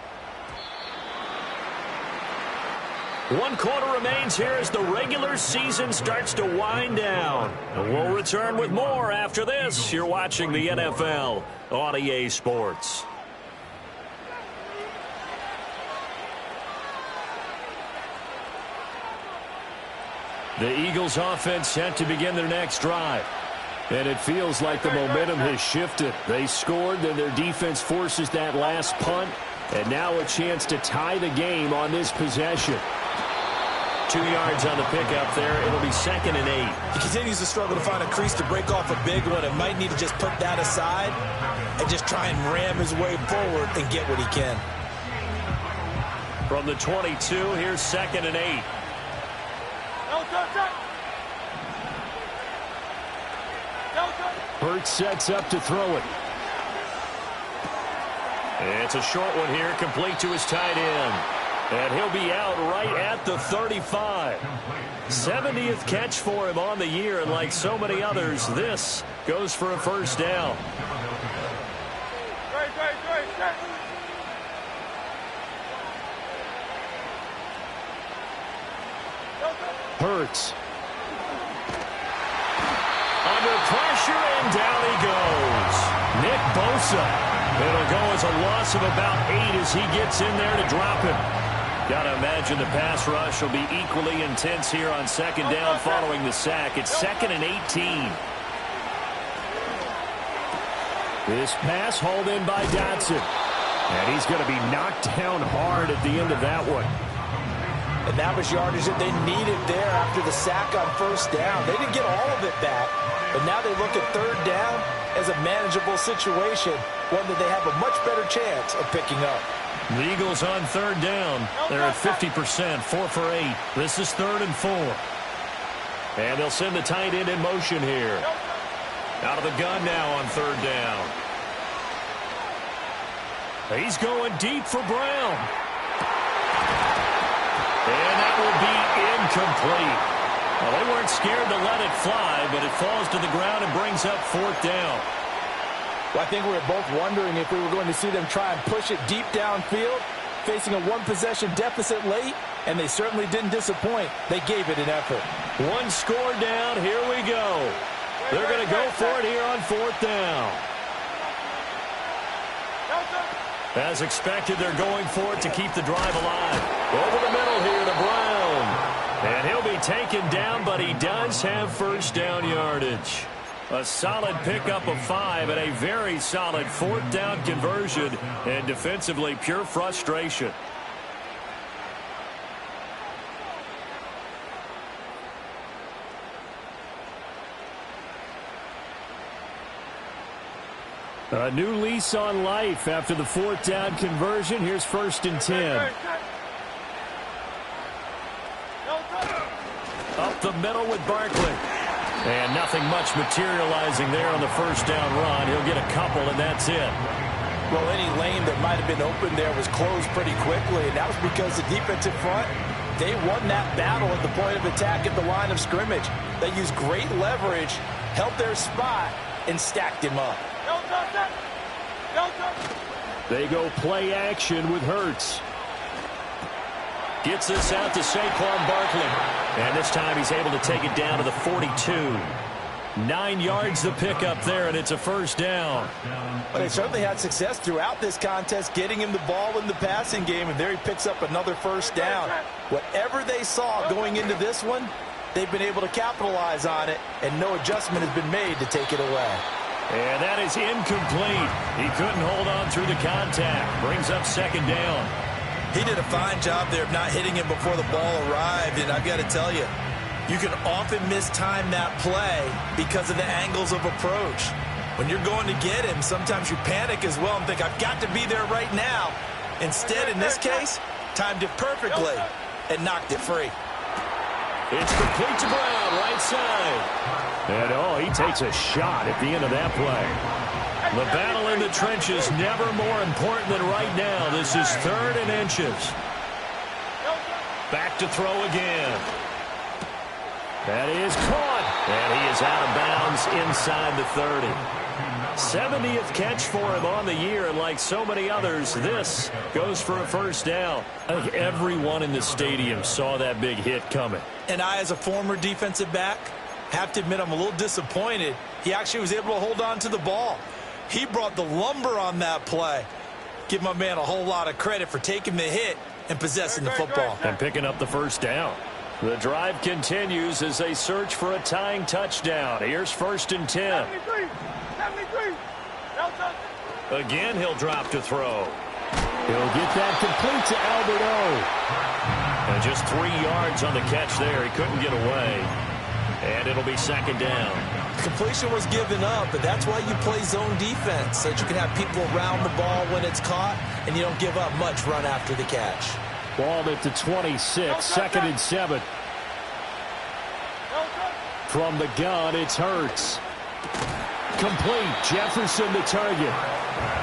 1 quarter remains here as the regular season starts to wind down. And we'll return with more after this. You're watching the NFL on EA Sports. The Eagles offense set to begin their next drive. And it feels like the momentum has shifted. They scored, then their defense forces that last punt. And now a chance to tie the game on this possession. 2 yards on the pickup there. It'll be 2nd and 8. He continues to struggle to find a crease to break off a big one. It might need to just put that aside and just try and ram his way forward and get what he can. From the 22, here's 2nd and 8. Hurts sets up to throw it. It's a short one here, complete to his tight end. And he'll be out right at the 35. 70th catch for him on the year, and like so many others, this goes for a first down. Hurts. Under pressure, and down he goes. Nick Bosa. It'll go as a loss of about 8 as he gets in there to drop him. Got to imagine the pass rush will be equally intense here on 2nd down following the sack. It's 2nd and 18. This pass hauled in by Dotson. And he's going to be knocked down hard at the end of that one. And that was yardage that they needed there after the sack on first down. They didn't get all of it back, but now they look at third down as a manageable situation, one that they have a much better chance of picking up. The Eagles on third down. They're at 50%, 4 for 8. This is 3rd and 4. And they'll send the tight end in motion here. Out of the gun now on third down. He's going deep for Brown. And that will be incomplete. Well, they weren't scared to let it fly, but it falls to the ground and brings up 4th down. Well, I think we were both wondering if we were going to see them try and push it deep downfield, facing a one-possession deficit late, and they certainly didn't disappoint. They gave it an effort. One score down. Here we go. They're going to go for it here on 4th down. As expected, they're going for it to keep the drive alive. Over the middle here to Brown. And he'll be taken down, but he does have first down yardage. A solid pickup of 5 and a very solid 4th down conversion. And defensively, pure frustration. A new lease on life after the 4th down conversion. Here's 1st and 10. Up the middle with Barkley. And nothing much materializing there on the first down run. He'll get a couple, and that's it. Well, any lane that might have been open there was closed pretty quickly, and that was because the defensive front, they won that battle at the point of attack at the line of scrimmage. They used great leverage, held their spot, and stacked him up. They go play action with Hurts. Gets this out to Saquon Barkley. And this time he's able to take it down to the 42. 9 yards the pickup there, and it's a first down. But they certainly had success throughout this contest getting him the ball in the passing game, and there he picks up another first down. Whatever they saw going into this one, they've been able to capitalize on it, and no adjustment has been made to take it away. And that is incomplete. He couldn't hold on through the contact. Brings up second down. He did a fine job there of not hitting him before the ball arrived, and I've got to tell you, you can often mistime that play because of the angles of approach. When you're going to get him, sometimes you panic as well and think, I've got to be there right now. Instead, in this case, timed it perfectly and knocked it free. It's complete to Brown, right side. And, he takes a shot at the end of that play. The battle in the trenches never more important than right now. This is 3rd and inches. Back to throw again. That is caught. And he is out of bounds inside the 30. 70th catch for him on the year, and like so many others, this goes for a first down. I think everyone in the stadium saw that big hit coming. And I, as a former defensive back, have to admit I'm a little disappointed. He actually was able to hold on to the ball. He brought the lumber on that play. Give my man a whole lot of credit for taking the hit and possessing the football. And picking up the first down. The drive continues as they search for a tying touchdown. Here's 1st and 10. 73. Again, he'll drop to throw. He'll get that complete to Albert O. And just 3 yards on the catch there. He couldn't get away. And it'll be 2nd down. Completion was given up, but that's why you play zone defense, so that you can have people around the ball when it's caught, and you don't give up much run after the catch. Ball at the 26, 2nd and 7. From the gun, it's Hurts. Complete. Jefferson the target.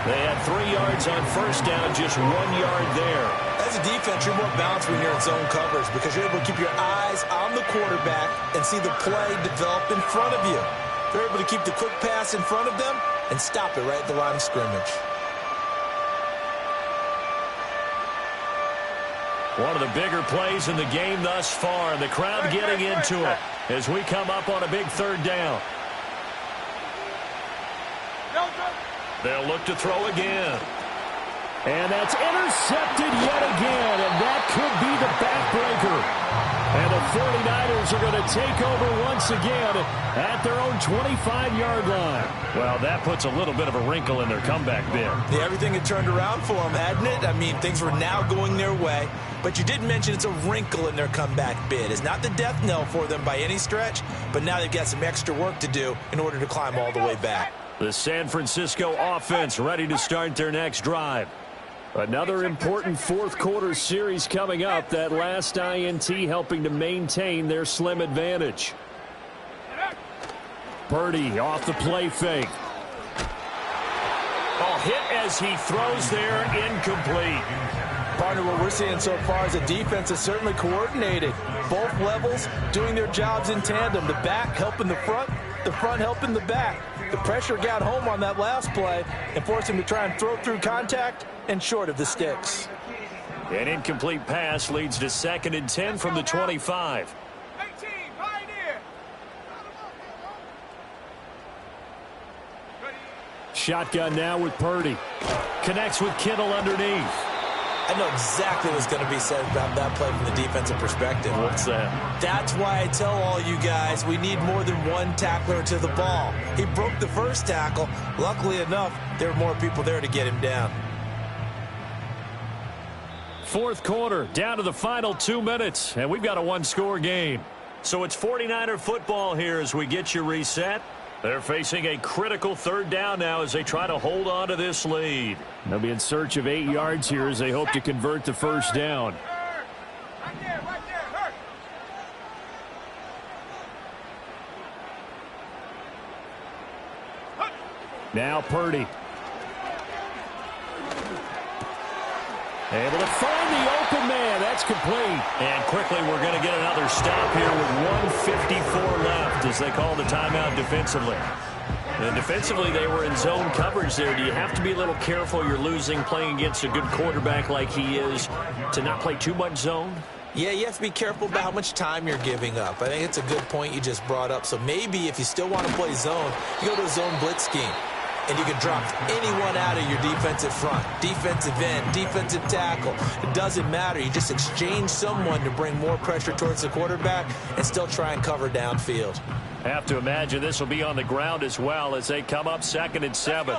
They had 3 yards on first down, just 1 yard there. As a defense, you're more balanced when you're in zone coverage because you're able to keep your eyes on the quarterback and see the play develop in front of you. They're able to keep the quick pass in front of them and stop it right at the line of scrimmage. One of the bigger plays in the game thus far. The crowd getting into it as we come up on a big 3rd down. They'll look to throw again. And that's intercepted yet again, and that could be the backbreaker. And the 49ers are going to take over once again at their own 25-yard line. Well, that puts a little bit of a wrinkle in their comeback bid. Yeah, everything had turned around for them, hadn't it? I mean, things were now going their way. But you did mention it's a wrinkle in their comeback bid. It's not the death knell for them by any stretch, but now they've got some extra work to do in order to climb all the way back. The San Francisco offense ready to start their next drive. Another important fourth quarter series coming up. That last INT helping to maintain their slim advantage. Purdy off the play fake. Oh, hit as he throws there, incomplete. Partner, what we're seeing so far is the defense is certainly coordinated. Both levels doing their jobs in tandem. The back helping the front helping the back. The pressure got home on that last play and forced him to try and throw through contact and short of the sticks. An incomplete pass leads to 2nd and 10 from the 25. 18, Pioneer. Shotgun now with Purdy. Connects with Kittle underneath. I know exactly what's going to be said about that play from the defensive perspective. What's that? That's why I tell all you guys we need more than one tackler to the ball. He broke the first tackle. Luckily enough, there were more people there to get him down. Fourth quarter, down to the final 2 minutes, and we've got a one-score game. So it's 49er football here as we get you reset. They're facing a critical third down now as they try to hold on to this lead. They'll be in search of 8 yards here as they hope to convert the first down. Right there, hurt. Now Purdy. Able to find the open man. That's complete. And quickly we're going to get another stop here with 1:54 left as they call the timeout defensively. And defensively, they were in zone coverage there. Do you have to be a little careful you're losing playing against a good quarterback like he is to not play too much zone? Yeah, you have to be careful about how much time you're giving up. I think it's a good point you just brought up. So maybe if you still want to play zone, you go to a zone blitz scheme. And you can drop anyone out of your defensive front, defensive end, defensive tackle. It doesn't matter. You just exchange someone to bring more pressure towards the quarterback and still try and cover downfield. Have to imagine this will be on the ground as well as they come up 2nd and 7.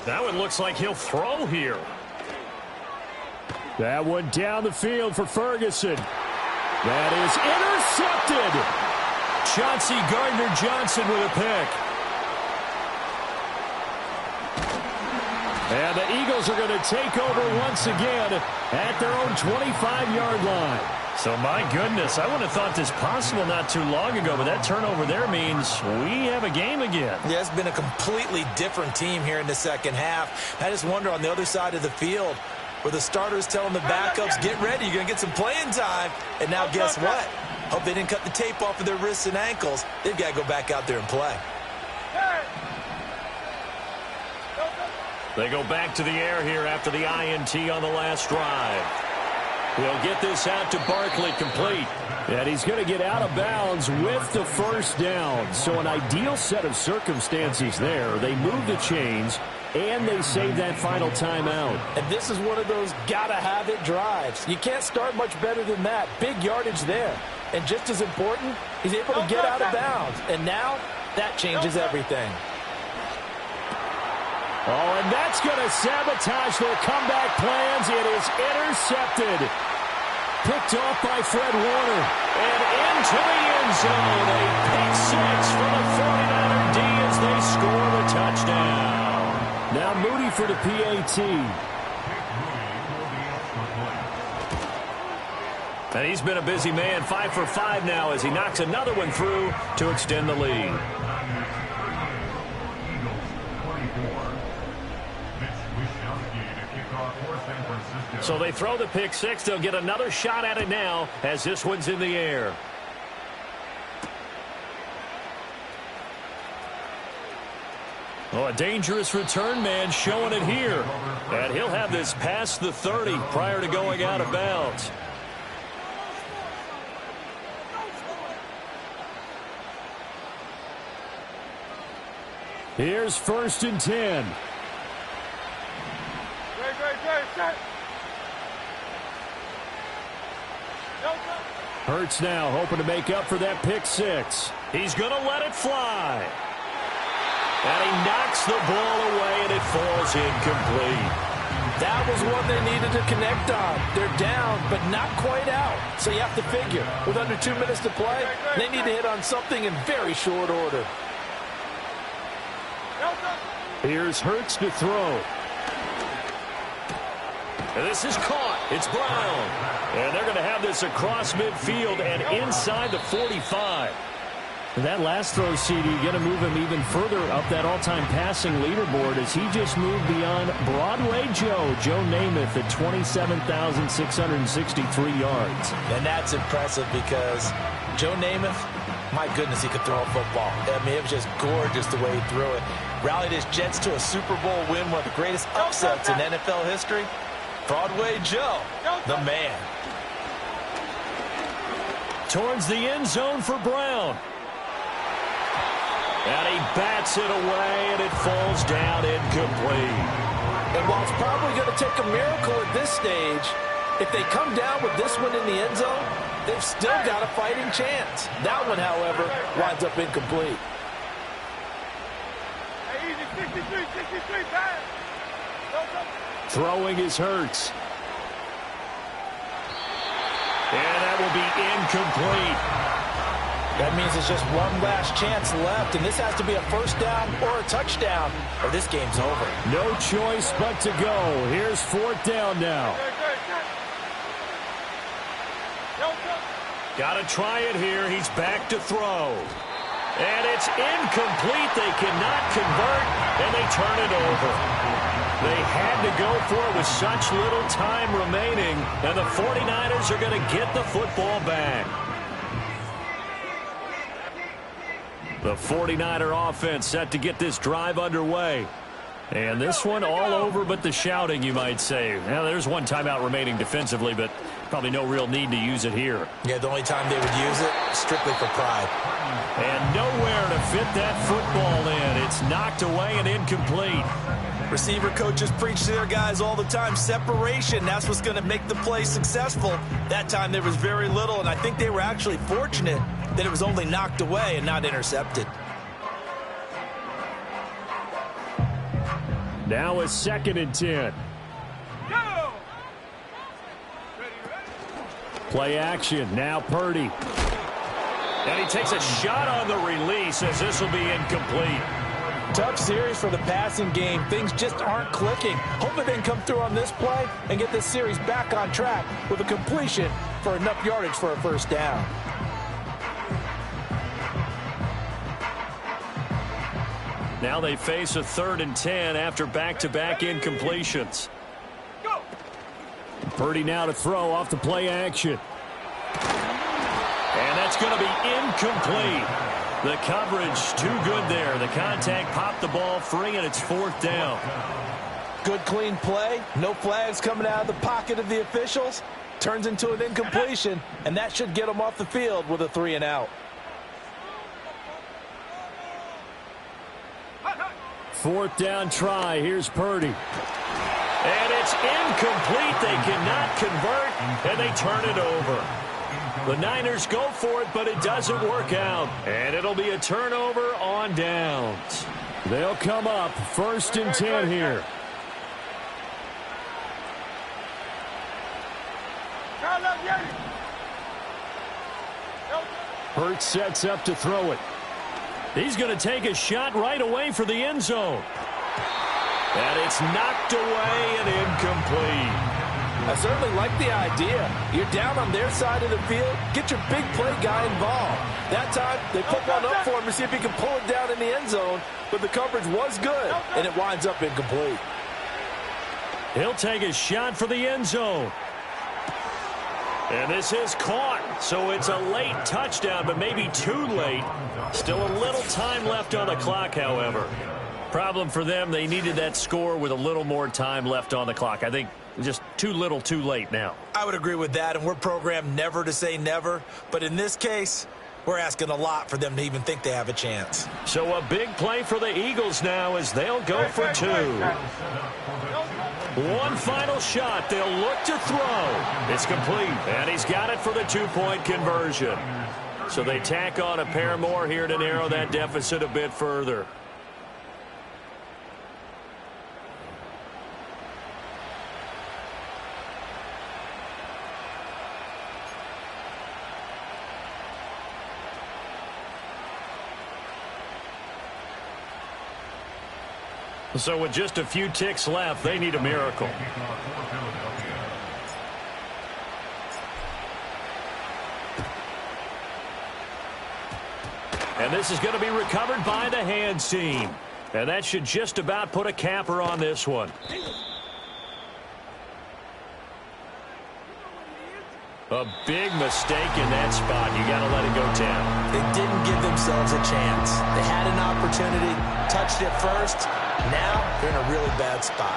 That one looks like he'll throw here. That one down the field for Ferguson. That is intercepted. Chauncey Gardner-Johnson with a pick. And the Eagles are going to take over once again at their own 25-yard line. So, my goodness, I wouldn't have thought this possible not too long ago, but that turnover there means we have a game again. Yeah, it's been a completely different team here in the second half. I just wonder on the other side of the field where the starters telling the backups, get ready, you're going to get some playing time. And now guess what? Hope they didn't cut the tape off of their wrists and ankles. They've got to go back out there and play. They go back to the air here after the INT on the last drive. They'll get this out to Barkley, complete. And he's going to get out of bounds with the first down. So an ideal set of circumstances there. They move the chains, and they save that final timeout. And this is one of those gotta-have-it drives. You can't start much better than that. Big yardage there. And just as important, he's able to get out of bounds. And now, that changes everything. Oh, and that's going to sabotage their comeback plans. It is intercepted. Picked off by Fred Warner. And into the end zone. A pick six for the 49er D as they score the touchdown. Now Moody for the PAT. And he's been a busy man, 5 for 5 now as he knocks another one through to extend the lead. So they throw the pick six. They'll get another shot at it now as this one's in the air. Oh, a dangerous return man showing it here. And he'll have this past the 30 prior to going out of bounds. Here's 1st and 10. Great. Hurts now hoping to make up for that pick six. He's going to let it fly. And he knocks the ball away, and it falls incomplete. That was one they needed to connect on. They're down, but not quite out. So you have to figure, with under 2 minutes to play, they need to hit on something in very short order. Here's Hurts to throw. And this is caught. It's Brown. And they're going to have this across midfield and inside the 45. That last throw, CD, going to move him even further up that all-time passing leaderboard as he just moved beyond Broadway Joe Namath at 27,663 yards. And that's impressive because Joe Namath, my goodness, he could throw a football. I mean, it was just gorgeous the way he threw it. Rallied his Jets to a Super Bowl win, one of the greatest upsets in NFL history. Broadway Joe, the man. Towards the end zone for Brown. And he bats it away, and it falls down incomplete. And while it's probably going to take a miracle at this stage, if they come down with this one in the end zone, they've still got a fighting chance. That one, however, winds up incomplete. Hey, easy, 63, pass. Throwing is Hurts. And that will be incomplete. That means it's just one last chance left, and this has to be a first down or a touchdown, or this game's over. No choice but to go. Here's fourth down now. Got to try it here. He's back to throw. And it's incomplete. They cannot convert, and they turn it over. They had to go for it with such little time remaining, and the 49ers are going to get the football back. The 49er offense set to get this drive underway. And this one all over but the shouting, you might say. Now, there's one timeout remaining defensively, but probably no real need to use it here. Yeah, the only time they would use it, strictly for pride. And nowhere to fit that football in. It's knocked away and incomplete. Receiver coaches preach to their guys all the time. Separation, that's what's going to make the play successful. That time there was very little, and I think they were actually fortunate that it was only knocked away and not intercepted. Now a 2nd and 10. Go! Play action. Now Purdy. And he takes a shot on the release as this will be incomplete. Tough series for the passing game. Things just aren't clicking. Hopefully they can come through on this play and get this series back on track with a completion for enough yardage for a first down. Now they face a 3rd and 10 after back-to-back incompletions. Go! Purdy now to throw off the play action. And that's going to be incomplete. The coverage too good there. The contact popped the ball free, and it's 4th down. Good clean play. No flags coming out of the pocket of the officials. Turns into an incompletion, and that should get them off the field with a 3 and out. 4th down try. Here's Purdy. And it's incomplete. They cannot convert, and they turn it over. The Niners go for it, but it doesn't work out. And it'll be a turnover on downs. They'll come up 1st and 10 here. Hurts sets up to throw it. He's going to take a shot right away for the end zone. And it's knocked away and incomplete. I certainly like the idea. You're down on their side of the field. Get your big play guy involved. That time, they put one up for him to see if he can pull it down in the end zone. But the coverage was good, and it winds up incomplete. He'll take a shot for the end zone. And this is caught. So it's a late touchdown, but maybe too late. Still a little time left on the clock, however. Problem for them, they needed that score with a little more time left on the clock. I think just too little, too late now. I would agree with that, and we're programmed never to say never. But in this case, we're asking a lot for them to even think they have a chance. So a big play for the Eagles now as they'll go for 2. One final shot. They'll look to throw. It's complete, and he's got it for the 2-point conversion. So they tack on a pair more here to narrow that deficit a bit further. So with just a few ticks left, they need a miracle. And this is going to be recovered by the hands team. And that should just about put a capper on this one. A big mistake in that spot. You got to let it go down. They didn't give themselves a chance. They had an opportunity, touched it first. Now they're in a really bad spot.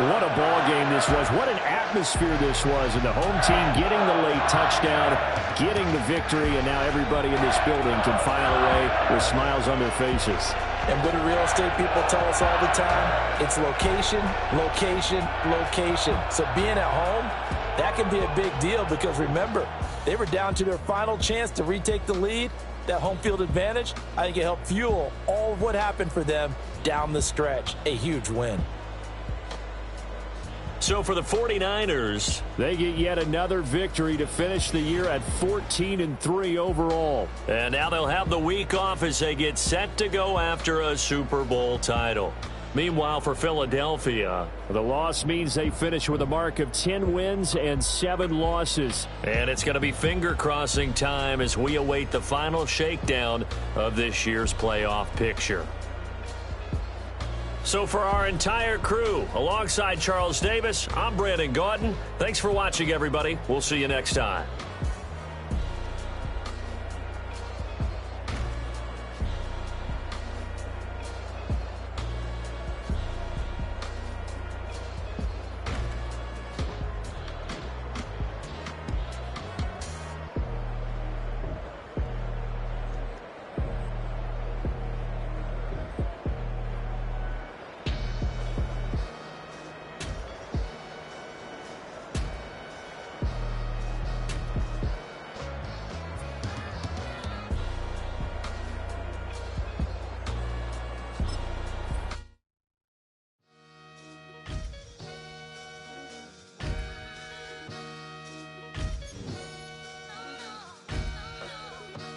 What a ball game this was. What an atmosphere this was. And the home team getting the late touchdown, getting the victory, and now everybody in this building can file away with smiles on their faces. And what do real estate people tell us all the time? It's location, location, location. So being at home, that can be a big deal because, remember, they were down to their final chance to retake the lead. That home field advantage, I think it helped fuel all of what happened for them down the stretch. A huge win. So for the 49ers, they get yet another victory to finish the year at 14-3 overall. And now they'll have the week off as they get set to go after a Super Bowl title. Meanwhile, for Philadelphia, the loss means they finish with a mark of 10 wins and 7 losses. And it's going to be finger-crossing time as we await the final shakedown of this year's playoff picture. So for our entire crew, alongside Charles Davis, I'm Brandon Gaudin. Thanks for watching, everybody. We'll see you next time.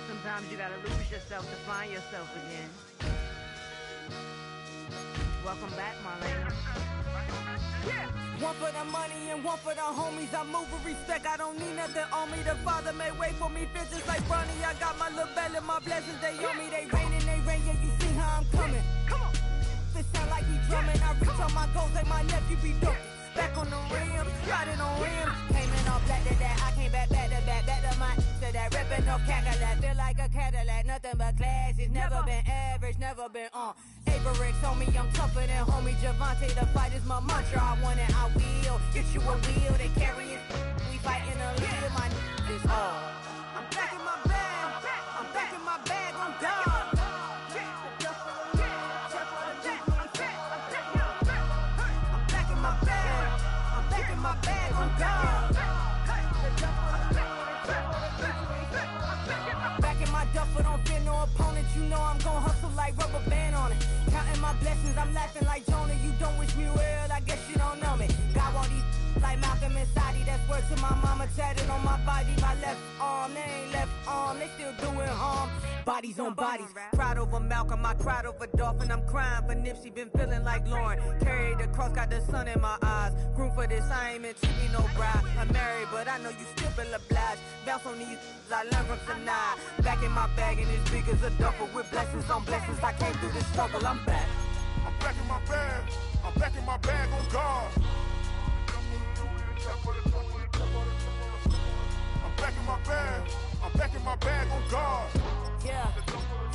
Sometimes you gotta lose yourself to find yourself again. Welcome back, Marlena. Yeah. One for the money and one for the homies. I move with respect. I don't need nothing on me. The Father may wait for me. Bitches like Bernie. I got my little belly. My blessings, they on me. They rain and they rain. Yeah, you see how I'm coming. Come on. This sound like he drumming. I reach on my goals like my nephew be dope. Back on the rim, riding on rim. Came in all black to that. I came back to my to that. Ripping off Cadillac. Feel like a Cadillac. Nothing but class. It's never been average. Never been on. Averix on me. I'm tougher than homie Javante. The fight is my mantra. I want it. I will. Get you a wheel. They carry it. We fighting a lead. My is all. I'm back in my bag. I'm back in my bag. I'm done. My bag, I'm gone. Back in my duffel, don't fear no opponent. You know I'm gon' hustle like rubber band on it. Counting my blessings, I'm laughing like Jonah. You don't wish me well, I guess you don't know me. Got all these like Malcolm and Sadie. That's word to my mama, tatted on my body. My left arm, they ain't left arm. They still doing harm. Bodies on bodies. Cried over Malcolm, I cried over Dolphin. I'm crying for Nipsey, been feeling like Lauren. Carried the cross, got the sun in my eyes. Groom for this, I ain't meant to be no bride. I'm married, but I know you still feel obliged. Bounce on these, I learned from Sanaa. Back in my bag, and it's big as a duffel. With blessings on blessings, I came through this struggle. I'm back. I'm back in my bag. I'm back in my bag on guard. I'm back in my bag. I'm back in my bag on guard. Yeah,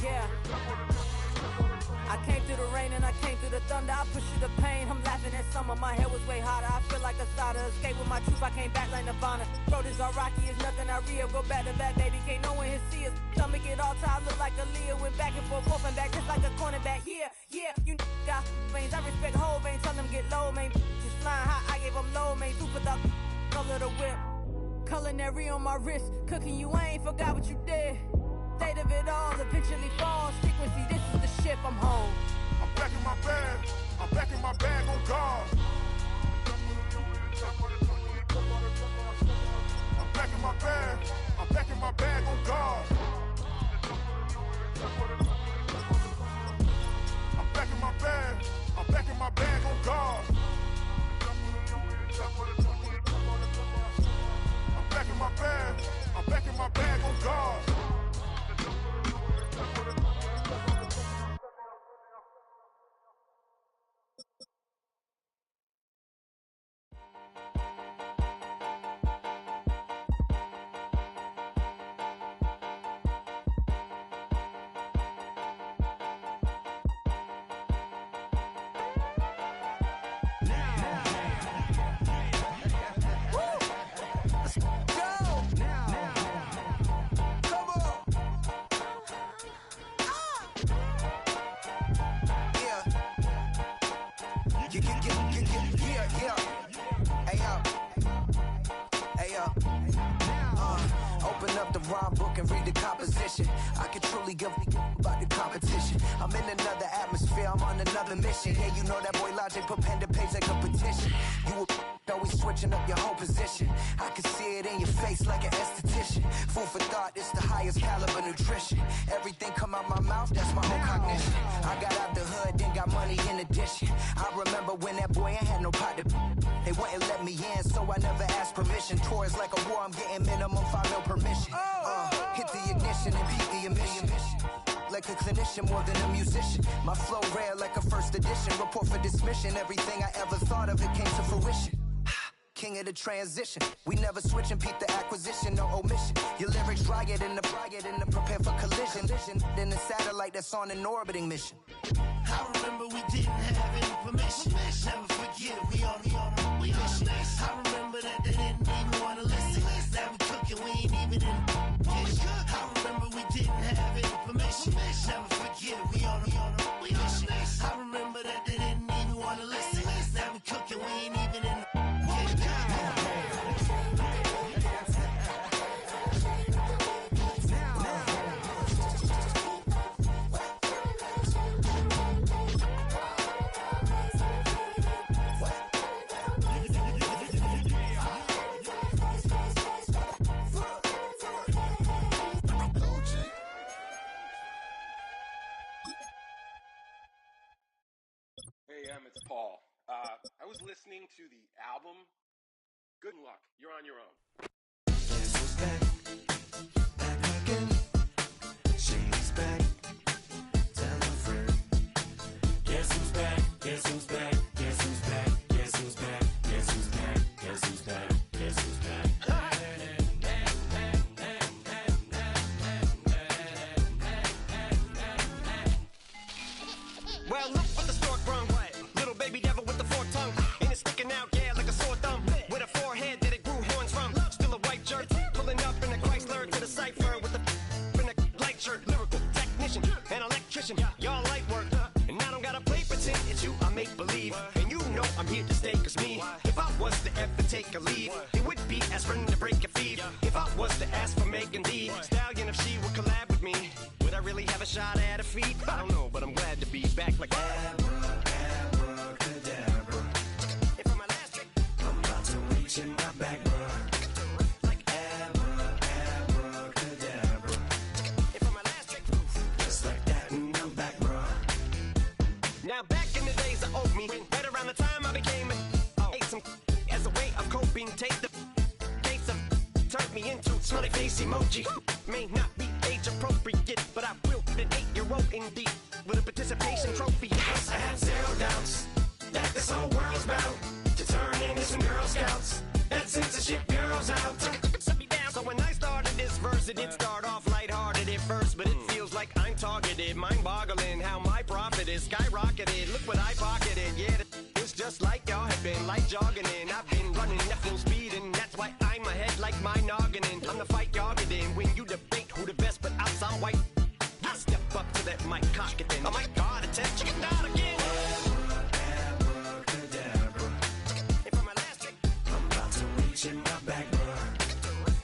yeah. I came through the rain and I came through the thunder. I pushed through the pain. I'm laughing at summer. My head was way hotter. I feel like a starter. Escape with my truth. I came back like Nirvana. Road is all rocky. It's nothing I real. Go back to back, baby. Can't no one here see us. Stomach it all tied. Look like a Leah. Went back and forth and back just like a cornerback. Yeah, yeah. You got veins. I respect whole veins. Tell them get low, man. Just flying high. I gave them low, man. Super the color the whip. Culinary on my wrist. Cooking you. I ain't forgot what you did. State of it all eventually falls. Frequency, this is the ship, I'm home. I'm back in my bag. I'm back in my bag on guard. I'm back in my bag. I'm back in my bag on guard. I'm back in my bag. bag on guard. I'm back in my bag. I'm back in my bag on guard. Open up the rhyme book and read the composition. I can truly give about the competition. I'm in another atmosphere, I'm on another mission. Yeah, you know that boy Logic put pen to page like a petition. You always switching up your whole position. I can see it in your face like an esthetician. Food for thought, it's the highest caliber nutrition. Everything come out my mouth, that's my own cognition. I got out the hood, then got money in addition. I remember when that boy ain't had no pot to. They wouldn't let me in, so I never asked permission. Tours like a war, I'm getting minimum 5 mil permission. Hit the ignition and beat the emission. Like a clinician more than a musician. My flow rare like a first edition. Report for dismission. Everything I ever thought of, it came to fruition. King of the transition. We never switch and peep the acquisition, no omission. Your lyrics riot in the prepare for collision. Then the satellite that's on an orbiting mission. I remember we didn't have any permission. Never forget, we on a mission. I remember that they didn't even want to listen. Now we cooking, we ain't even in the kitchen. I remember we didn't have any permission. Never forget, we on a mission. I remember that they didn't even want to listen. Now we cooking, we ain't even in the Hey, it's Paul. I was listening to the album. Good luck. You're on your own. Guess who's back? Back again. She's back. Tell a friend. Guess who's back? Guess who's back? Guess who's back? Guess who's back? Guess who's back? Guess who's back? Guess who's back? Well, look what the stork brung. Little baby devil with the forked tongue. And it's sticking out, yeah, like a sore thumb. With a forehead that it grew horns from. Still a white jerk. Pulling up in a Chrysler to the cipher with in a light shirt. Lyrical technician, an electrician. Y'all light work. And I don't gotta play pretend. It's you I make believe. And you know I'm here to stay, cause me. If I was to ever take a leave, it would be as friend to break a feed. If I was to ask for Megan D Stallion, if she would collab with me, would I really have a shot at a feat? I don't know, but I'm glad to be back like abracadabra. If I'm my last trick, I'm about to reach in my back, bruh. Like abracadabra. If I'm my last trick, just like that, and I'm back, bruh. Now back in the days I owed me, right around the time I became ate some as a way of coping. Take the case of turned me into smiley face emoji. May not be age appropriate, but I will be an 8-year-old indeed with a participation trophy. I have zero doubts that this whole world's bound to turn into some Girl Scouts. That censorship bureau's out. Set me down. So when I started this verse, it did start off lighthearted at first, but it feels like I'm targeted. Mind-boggling how my profit is skyrocketed. Look what I pocketed. Yeah, it's just like y'all have been like jogging in. I've been running at full speed, and that's why I'm ahead like my noggin'. I'm the fight y'all get in when you debate who the best, but I'm some white. I step up to that mic, cock it then. Oh my God, attempt chicken out again. Abracadabra. If I'm my last trick, I'm about to reach in my back, bruh.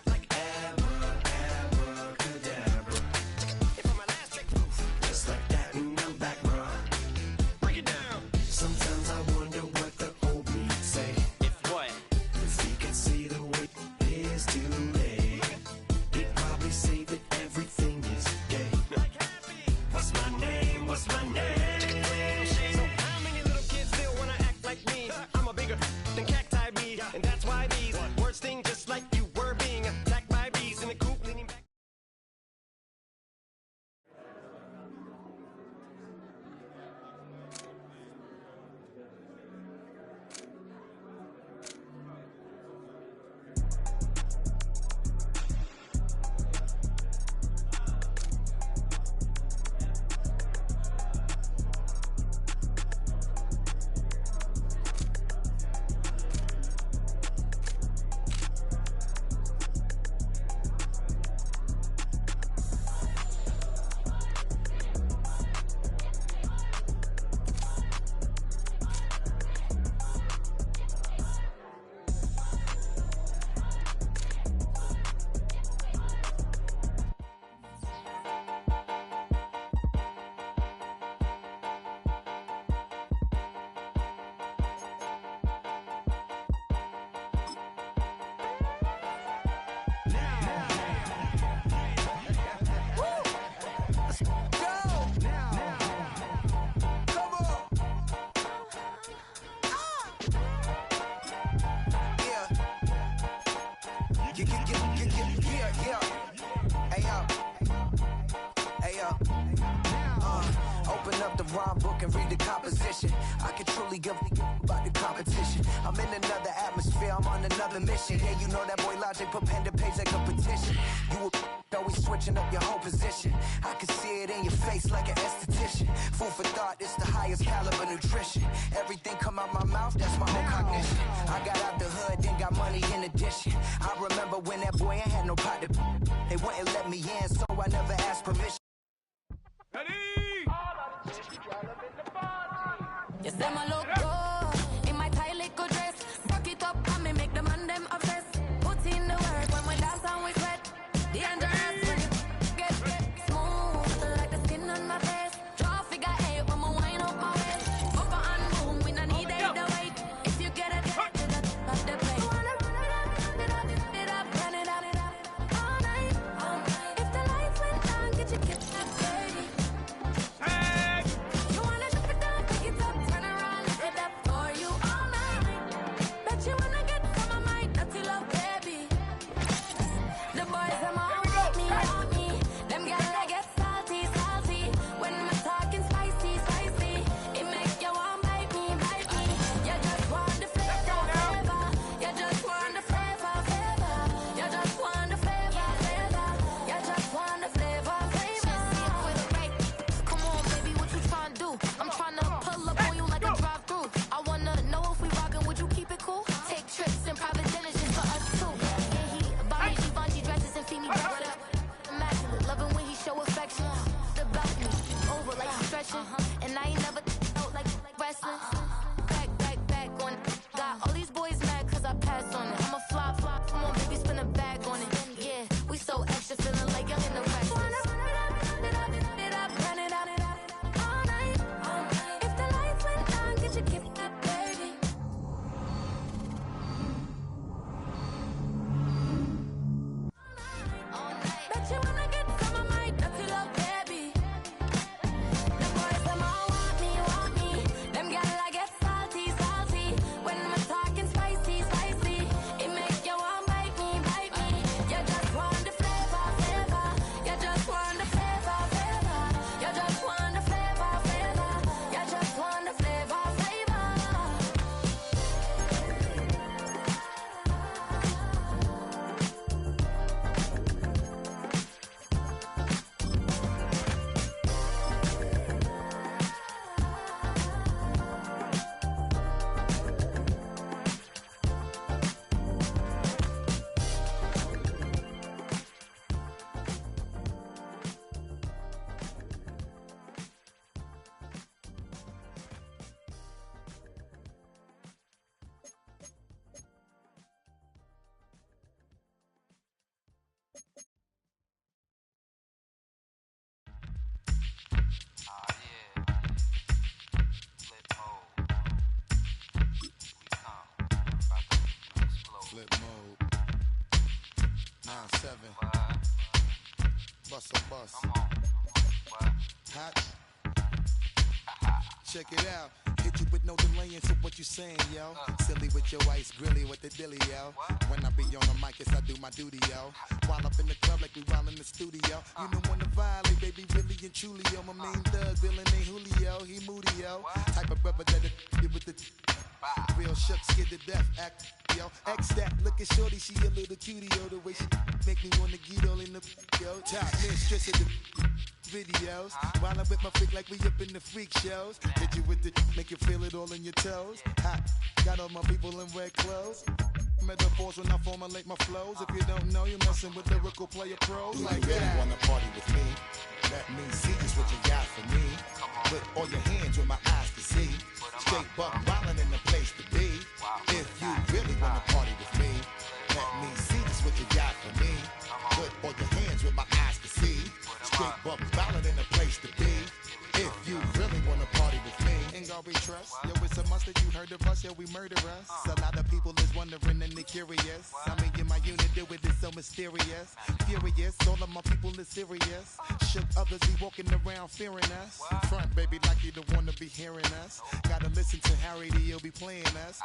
Like abracadabra. If I'm my last trick, just like that, and I'm back, bruh. Break it down. Sometimes I wonder what the old me say. If what? If he could see the way it is today. rhyme book and read the composition. I can truly give about the competition. I'm in another atmosphere, I'm on another mission. Yeah, you know that boy Logic put pen to page like a petition. You always switching up your whole position. I can see it in your face like an esthetician. Food for thought, it's the highest caliber nutrition. Everything come out my mouth, that's my own cognition. I got out the hood, then got money in addition. I remember when that boy ain't had no pot to. They wouldn't let me in, so I never asked permission. Ready? Yes, them a look good in my tight little dress. Rock it up and me make the man them obsessed. Put in the work when we dance and we sweat. Dangerous when you get smooth like the skin on my face. Draw figure 8 when we wind up my waist. Bumper and boom, we no need the weight. If you get it, to the top of the plate. You wanna run it up, run it up all night. If the lights went down, get your kick up, baby. You wanna drop it down, pick it up, turn around, lift it up for you all night. Bet you wanna get some of my dirty love, baby. The boys them all want me. Them girls they get salty. When I'm talking spicy. It make you want bite me. You just want the flavor. You just want the flavor. You just want the flavor. You just want the flavor. Come on, baby, what you tryna do? I'm tryna pull up on you like a drive-through. I wanna know if we rockin', would you keep it cool? Take trips and private dinners just for us too. Yeah, he buy me Givenchy dresses and feed me back. What up? Immaculate, loving when he show affection. The balcony, over like he's stretching. And I ain't never out like wrestling. Back on it. Got all these boys mad cause I passed on it. I'm a flop. Come on, baby, spin a bag on it. Yeah, we so extra, feeling like young in the restless. Run it up all night. If the lights went down, get your kick up, baby. Bet you wanna get some of my dirty love, baby. The boys them all want me. Them girls I get salty. When I'm talking spicy. It make you want bite me. You just want the flavor. You just want the flavor. You just want the flavor. You just want the flavor. Flip mode. 9-7. Bust a bus. Hot. Check it out. Hit you with no delay into what you saying, yo. Silly with your ice, grilly with the dilly, yo. When I be on the mic, yes, I do my duty, yo. While up in the club like we while in the studio. You don't wanna violate, baby, really and truly, yo. My main thug, villain ain't Julio, he moody, yo. Type of brother that'll you with the real shook, scared to death, act, yo. X that, look at shorty, she a little cutie, yo. The way she make me wanna get all in the, yo. Top mistress of the videos. While I'm with my freak like we up in the freak shows. Hit you with the, make you feel it all in your toes. Hot, got all my people in red clothes. Metaphors when I formulate my flows. If you don't know, you're messing with lyrical player pros. Do like you really that. wanna party with me? Let me see just what you got for me. Put all your hands where my eyes can see. Straight buck wildin' in the place to be. If you really wanna party with me, let me see just what you got for me. Put all your hands where my eyes can see. Straight buck wildin' in the place to be. If you really wanna party with me, Ain't gonna be trust. Yo, it's a must that you heard of us, yo, we murder us. A lot of people is wondering and they curious. I mean, in my unit do it is so mysterious. Furious, all of my people is serious. Shook others be walking around fearing us. Front, baby, like you don't wanna be hearing us. Gotta listen to Harry, he'll be playing us.